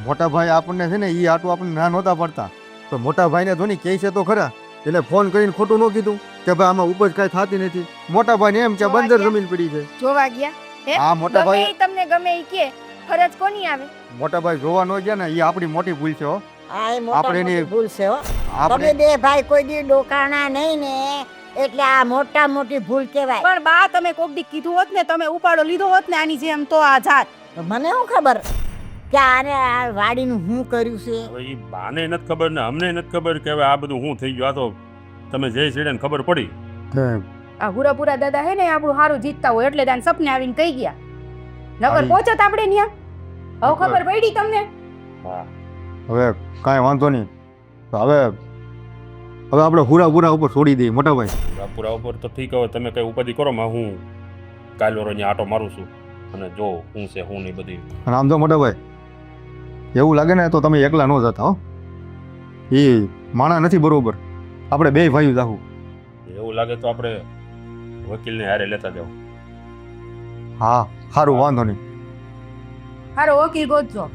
મોટા ભાઈ આપણને છે ને એ આટલું આપણને ના નહોતા પડતા, તો મોટા ભાઈને ધોની કહે છે તો ખરા. એટલે ફોન કરીને ખોટું ન કીધું કે ભાઈ આમાં ઉપજ કાંઈ થતી નથી. મોટા ભાઈને એમ કે બંદર જમીન પડી છે. જોવા ગયા હે? હા મોટા ભાઈ, ગમે ઈ તમને ગમે ઈ કે ફરજ કોની આવે? મોટા ભાઈ જોવા ન ગયા ને એ આપણી મોટી ભૂલ છે હો. આ એ આપણે મોટા એની- ભૂલ છે હો. આપણે તમે બે ભાઈ કોઈ દી ડોકાણા નહીં ને, એટલે આ મોટા મોટી ભૂલ કહેવાય. પણ બા તમે કોક દી કીધું હોત ને, તમે ઉપાડો લીધો હોત ને આની જેમ, તો આ જાત. મને શું ખબર કે આને આ વાડીનું શું કર્યું છે? હવે એ બાને નથી ખબર ને અમને નથી ખબર કે હવે આ બધું શું થઈ ગયું. આ તો તમે જય સીડે ખબર પડી. આ હુરાપુરા દાદા હે ને આપણું સારું જીતતા હોય એટલે દાન સપને આવીને કહી ગયા. નકર પહોંચત આપણે ન્યા. હવે ખબર પડી તમને? હા, હવે કાંઈ વાંધો નહીં. તો હવે આપણે હુરાપુરા ઉપર છોડી દઈએ મોટા ભાઈ. પૂરા ઉપર તો ઠીક. હવે તમે કઈ ઉપાધિ કરો માં હું કાલ વરો આટો મારું છું અને જો શું છે શું નહીં બધી. અને આમ તો મોટા ભાઈ, એવું લાગે ને તો તમે એકલા ન જતા હો. એ માણા નથી બરોબર, આપણે બે ભાઈઓ જાહું. એવું લાગે તો આપણે વકીલને હારે લેતા જાવ. હા સારું, વાંધો નહીં. હારો વકીલ ગોતજો.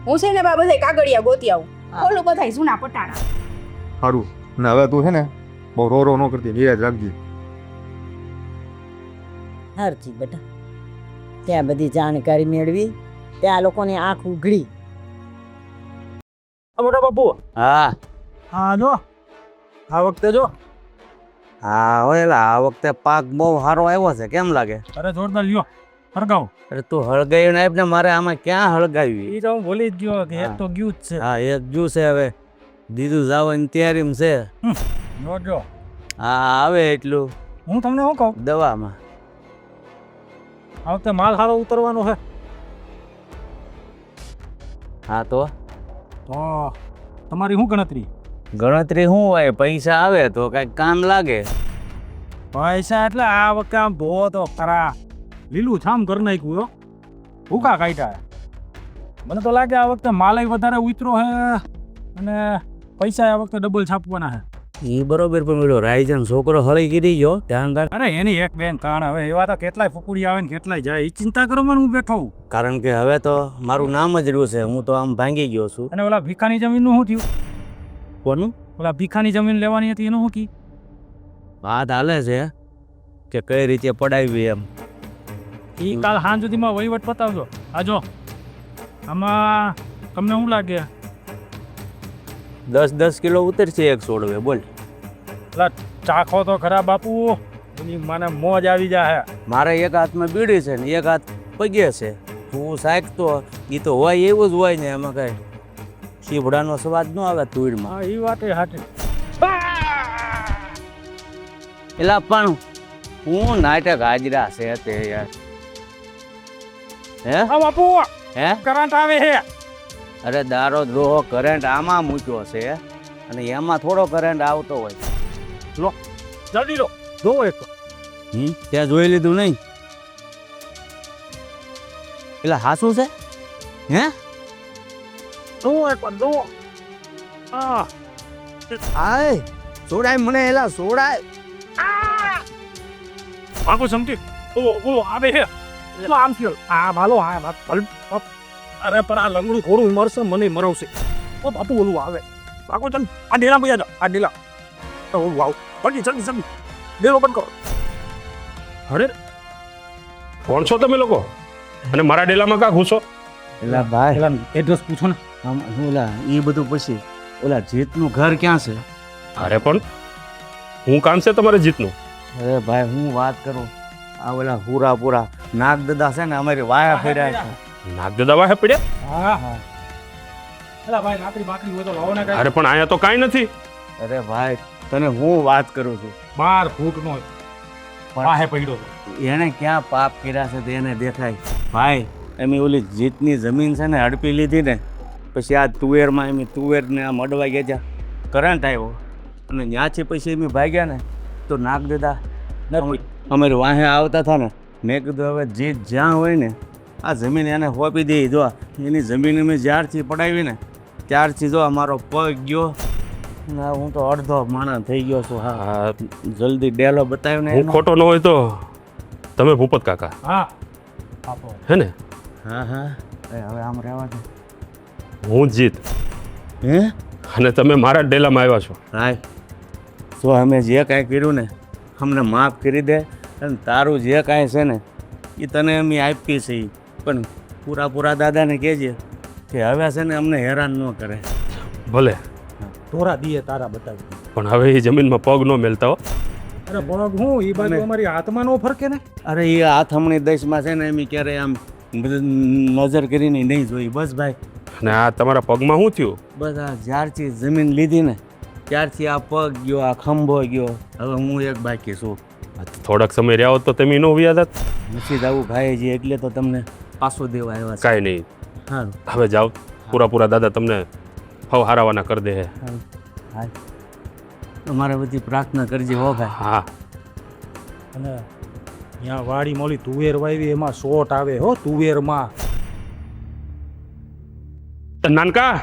હું છે ને બા બધા કાગળિયા ગોતી આવું. ખોલું બધાય જૂના પટાણા. સારું. ને હવે તું છે ને બહુ રો રો ન કરતી, નિરાજ રાખજે. હરજી બેટા, ત્યાં બધી જાણકારી મેળવી, ત્યાં લોકોની આંખ ઉઘડી. મોટા બાપુ હા હા જો આ વખતે જો હા ઓલા આ વખતે પાક બહુ સારો આવ્યો છે, કેમ લાગે? અરે જોરદાર લ્યો હરગાવ. અરે તું હળગાવી આપ ને, મારે આમાં ક્યાં હળગાવી? એ તો હું ભૂલી જ ગયો કે એક તો ગયું જ છે. હા એક જુ છે, હવે દીધું જવાની તૈયારીમાં છે. જોજો હા આવે એટલું હું તમને શું કહું, દવામાં. આ વખતે માલ સારો ઉતરવાનો છે. હા તો તો તમારી શું ગણતરી? ગણતરી શું હોય, પૈસા આવે તો કઈક કામ લાગે. પૈસા એટલે આ વખતે આમ ભો તો ખરા લીલું છામ કરી નાખ્યું હો, ભૂકા કાઢ્યા. મને તો લાગે આ વખતે માલય વધારે ઉતરો છે અને પૈસા આ વખતે ડબલ છાપવાના છે. એ બરોબર, પણ પેલો રાયજન છોકરો હળી ગીરી ગયો, ધ્યાન રાખ. અરે એની એક બેન કારણ હવે એવા તો કેટલાય ફકુડી આવે ને કેટલાય જાય, એ ચિંતા કરવામાં હું બેઠો હું. કારણ કે હવે તો મારું નામ જ રહ્યું છે, હું તો આમ ભાંગી ગયો છું. અને ઓલા ભીખાની જમીનનું શું થયું? કોનું? ઓલા ભીખાની જમીન લેવાની હતી એનું શું કી? વાત હાલે છે કે કઈ રીતે પડાવી એમ. એ કાલ સાંજ સુધીમાં વહીવટ પતાવજો. આ જો આમાં તમને શું લાગે? 10 કિલો ઉતરશે એક છોડવે, બોલ. પેલા ચાખો તો ખરા બાપુ, એની મને મોજ આવી જાય. મારે એક હાથમાં બીડી છે ને એક હાથ પગે છે. તું સાકતો એ તો હોય એવું જ હોય ને, એમાં કઈ શીભડાનો સ્વાદ ન આવે તુડમાં. હા એ વાત હાચી. એલા પણ હું નાટક હાજરા છે તે યાર. હે હા બાપુ હે કરંટ આવે છે. અરે દારો દ્રોહો કરંટ આમાં મૂક્યો છે અને એમાં થોડો કરંટ આવતો હોય. લો જલ્દી લો, જોવો એક તો. ત્યાં જોઈ લીધું નહીં? એટલે હાસું છે? હે જોવો એક વાર જોવો. હા આય સોડાય મને, એલા સોડાય. આખું સમજી ઓ આવે છે. આમ થયો આ માલો આ અરે પણ આ લંગડું થોડું મરશે, મને મરવશે. ઓ બાપુ ઓલું આવે આખું. ચાલ આ ડેલા ભાઈ જાઓ, આ ડેલા ઓલું આવ જલ્દી જલ્દી જલ્દી ડેલો બંધ કરો. અરે કોણ છો તમે લોકો અને મારા ડેલામાં કા ઘૂસો? એલા ભાઈ પેલા એડ્રેસ પૂછો ને. આમ ઓલા એ બધું પછી ઓલા જીતનું ઘર ક્યાં છે? અરે પણ હું કામ છે તમારે જીતનું? અરે ભાઈ હું વાત કરું, આ ઓલા પૂરા નાગ દાદા છે ને અમારી વાયા ફેર્યા છે. નાગદાદા વાહે પડ્યા? હા હા પેલા ભાઈ લાકડી બાકડી હોય તો લાવો ને કાંઈ. અરે પણ અહીંયા તો કાંઈ નથી. અરે ભાઈ તને હું વાત કરું છું, 12 ફૂટનો વાહે પડ્યો હતો. એને ક્યાં પાપ કર્યા છે તે એને દેખાય. ભાઈ એમ ઓલી જીતની જમીન છે ને હડપી લીધી ને, પછી આ તુવેરમાં એમ તુવેરને આમ અડવા ગયા, કરંટ આવ્યો અને ત્યાંથી પછી એમ ભાગ્યા ને તો નાગ દાદા અમારી વાહે આવતા હતા ને. મેં કીધું હવે જીત જ્યાં હોય ને આ જમીન એને હોપી દે. જો એની જમીન અમે જ્યારથી પડાવી ને ત્યારથી જો અમારો પગ ગયો ને હું તો અડધો માણસ થઈ ગયો છું. હા જલ્દી ડેલો બતાવ્યો ને. હું ખોટો ન હોય તો તમે ભૂપત કાકા હા આપો. હે ને? હા હવે આમ રહેવા દે. હું જીત હે અને તમે મારા ડેલામાં આવ્યા છો. હાય તો અમે જે કાંઈ કર્યું ને અમને માફ કરી દે, અને તારું જે કાંઈ છે ને એ તને અમે આપી છે, પણ પૂરા દાદાને કહેજે કે હવે છે ને અમને હેરાન ન કરે. ભલે, ધોરા દીએ તારા બતાવી. પણ હવે એ જમીનમાં પગ ન મેલતા હો. અરે પણ હું એ બાજુ અમારી હાથમાં નો ફરકે ને. અરે એ હાથમણી દશમાં છે ને એમ ક્યારે આમ નજર કરીને નહીં જોઈ. બસ ભાઈ. અને આ તમારા પગમાં શું થયું? બસ આ જ્યારથી જમીન લીધી ને ત્યારથી આ પગ ગયો, આ ખંભો ગયો. હવે હું એક બાકી છું. થોડાક સમય રહ્યા હોત તો તમે ન વ્યાદ હતા. નથી આવું ભાઈજી, એટલે તો તમને પાછું દેવા આવ્યા છે. કાંઈ નહીં, હા હવે જાઓ. પૂરા દાદા તમને હવ હારાવાના કરી દે. હા તમારે બધી પ્રાર્થના કરજે હો ભાઈ. હા અને ત્યાં વાડી મોલી તુવેર વાવી એમાં શોટ આવે હો તુવેરમાં. નાનકા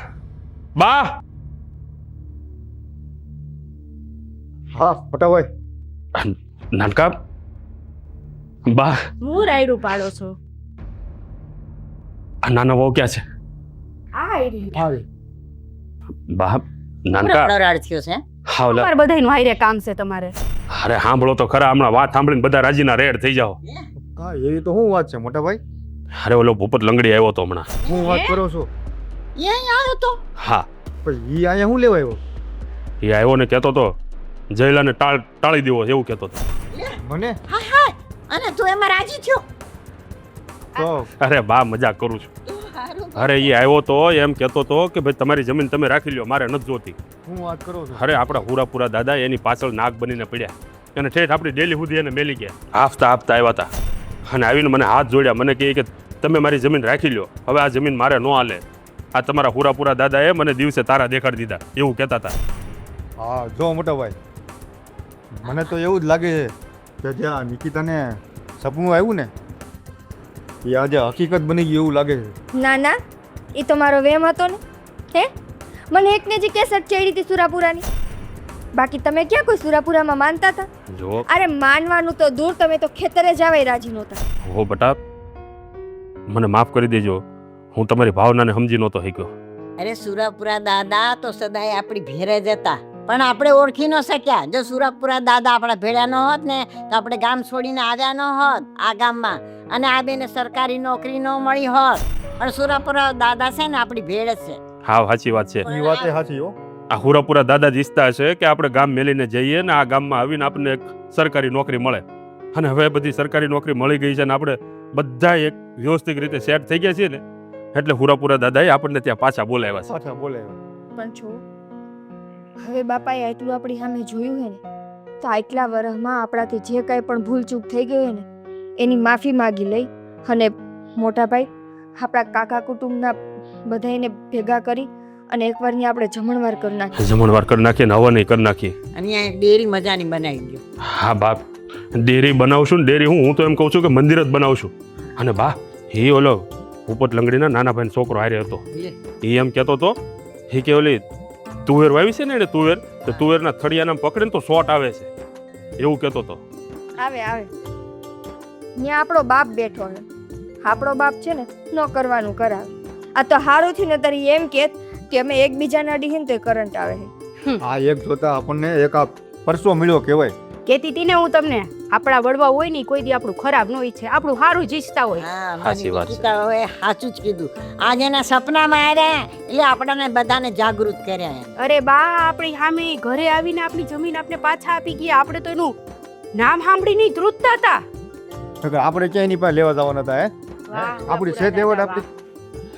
બા હા મોટાભાઈ. નાનકા બા હું રાયડું પાડો છો આ નાનો વહુ ક્યાં છે? આ આયરી બા નાનકા રાડ થયો છે હા ઓલા તમારે બધાયનું હાયરે કામ છે તમારે. અરે સાંભળો તો ખરા, હમણાં વાત સાંભળીને બધા રાજીના રેડ થઈ જાઓ. હા એવી તો શું વાત છે મોટાભાઈ? અરે ઓલો ભૂપત લંગડી આવ્યો તો હમણાં. હું વાત કરો છો? એ આવ્યો તો હા પણ ઈ અહીંયા શું લેવા આવ્યો? એ આવ્યો ને કહેતો તો જયલાને ટાળી દેવો છે એવું કહેતો હતો. મને હા હા અને તું એમાં રાજી થયો તો અરે બા મજાક કરું છું. અરે એ આવ્યો તો એમ કહેતો તો કે ભાઈ તમારી જમીન તમે રાખી લ્યો, મારે નથી જોતી. હું વાત કરો છો? અરે આપણા હુરાપુરા દાદા એની પાછળ નાક બનીને પડ્યા અને ઠેઠ આપણી ડેલી સુધી એને મેલી ગયા. આપતા આવ્યા હતા અને આવીને મને હાથ જોડ્યા, મને કહે કે તમે મારી જમીન રાખી લ્યો, હવે આ જમીન મારે ન હાલે. આ તમારા હુરાપુરા દાદાએ મને દિવસે તારા દેખાડી દીધા એવું કહેતા હતા. હા જો મોટાભાઈ, મને તો એવું જ લાગે છે કે જ્યાં નિકિતાને સપનું આવ્યું ને એ આજે હકીકત બની ગઈ એવું લાગે છે. ના ના, એ તો મારો વેમ હતો ને. હે, મને એકને જ કેસેટ ચડી હતી સુરાપુરાની. બાકી તમે ક્યાં કોઈ સુરાપુરામાં માનતા હતા? જો અરે માનવાનું તો દૂર, તમે તો ખેતરે જવાય રાજી નહોતા. હો બટા, મને માફ કરી દેજો, હું તમારી ભાવનાને સમજી નહોતો શક્યો. અરે સુરાપુરા દાદા તો સદાય આપણી ભેરે જ હતા, પણ આપણે ઓળખી ન શક્યા. જો સુરાપુરા દાદા આપણા ભેળા ન હોત ને તો આપણે ગામ છોડીને આવ્યા ન હોત આ ગામમાં, અને આ બેને સરકારી નોકરી ન મળી હોત. પણ સુરાપુરા દાદા છે ને આપણી ભેળ જ છે. હા સાચી વાત છે. એ વાત એ સાચી હો. આ હુરાપુરા દાદા જ ઈચ્છતા હશે કે આપણે ગામ મેલીને જઈએ ને આ ગામમાં આવીને આપણને એક સરકારી નોકરી મળે. અને હવે બધી સરકારી નોકરી મળી ગઈ છે ને આપણે બધા એક વ્યવસ્થિત રીતે સેટ થઈ ગયા છીએ ને, એટલે હુરાપુરા દાદાએ આપણને ત્યાં પાછા બોલાવ્યા છે. પાછા બોલે. પણ જો હવે બાપાએ આટલું આપણી સામે જોયું હે ને, તો આટલા વર્ષમાં આપણાથી જે કાંઈ પણ ભૂલચૂક થઈ ગઈ હોય ને એની માફી માગી લઈ અને મોટા ભાઈ આપણા કાકા કુટુંબના બધાને ભેગા કરી અને એકવારની આપણે જમણવાર કરી નાખી. જમણવાર કરી નાખીએ ને હવા નહીં કરી નાખીએ. અને અહીંયા એક ડેરી મજાની બનાવી દો. હા બાપ, ડેરી બનાવશું ને ડેરી હું તો એમ કહું છું કે મંદિર જ બનાવશું. અને બા એ ઓલો ઉપટ લંગડીના નાના ભાઈનો છોકરો હારે હતો, એ એમ કહેતો હતો એ કે ઓલી તુવેર વાવી છે ને એને તુવેર, તો તુવેરના થળિયાના પકડે ને તો શોટ આવે છે એવું કહેતો હતો. આવે આવે ત્યાં આપણો બાપ બેઠો હે. આપણો બાપ છે ને ન કરવાનું કરાવે. આ તો સારું થયું ને તારી એમ કે અમે એકબીજાના અડીએ ને તો કરંટ આવે છે. આ એક જોતા આપણને એક આ પરસો મળ્યો કહેવાય. કહેતી હતી ને હું તમને, આપણા વડવા હોય ને કોઈ દી આપણું ખરાબ ન ઈચ્છે, આપણું સારું જ ઈચ્છતા હોય. હા, સાચી વાત છે. નિકિતા હવે સાચું જ કીધું. આજે એના સપનામાં આવ્યા એટલે આપણને બધાને જાગૃત કર્યા એમ. અરે બા, આપણી સામે ઘરે આવીને આપણી જમીન આપણે પાછા આપી ગયા. આપણે તો એનું નામ સાંભળીને ધ્રુજતા હતા. નકર આપણે ક્યાંય ની પાસે લેવા જવાના હતા? હે, આપણી છે દેવડ આપણી.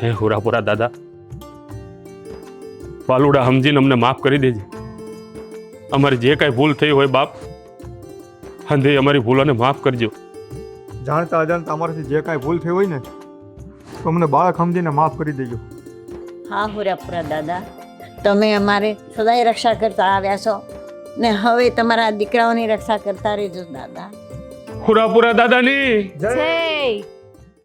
હે હુરાપુરા દાદા, પાલુડા સમજીને અમને માફ કરી દેજે. અમારી જે કાંઈ ભૂલ થઈ હોય બાપ, હંધે અમારી ભૂલોને માફ કરજો. જાણતા અજાણતા અમારાથી જે કાંઈ ભૂલ થઈ હોય ને તો અમને બાળક સમજીને માફ કરી દેજો. હા હુરાપુરા દાદા, તમે અમારે સદાય રક્ષા કરતા આવ્યા છો ને હવે તમારા દીકરાઓની રક્ષા કરતા રહેજો દાદા. હુરાપુરા દાદાની જય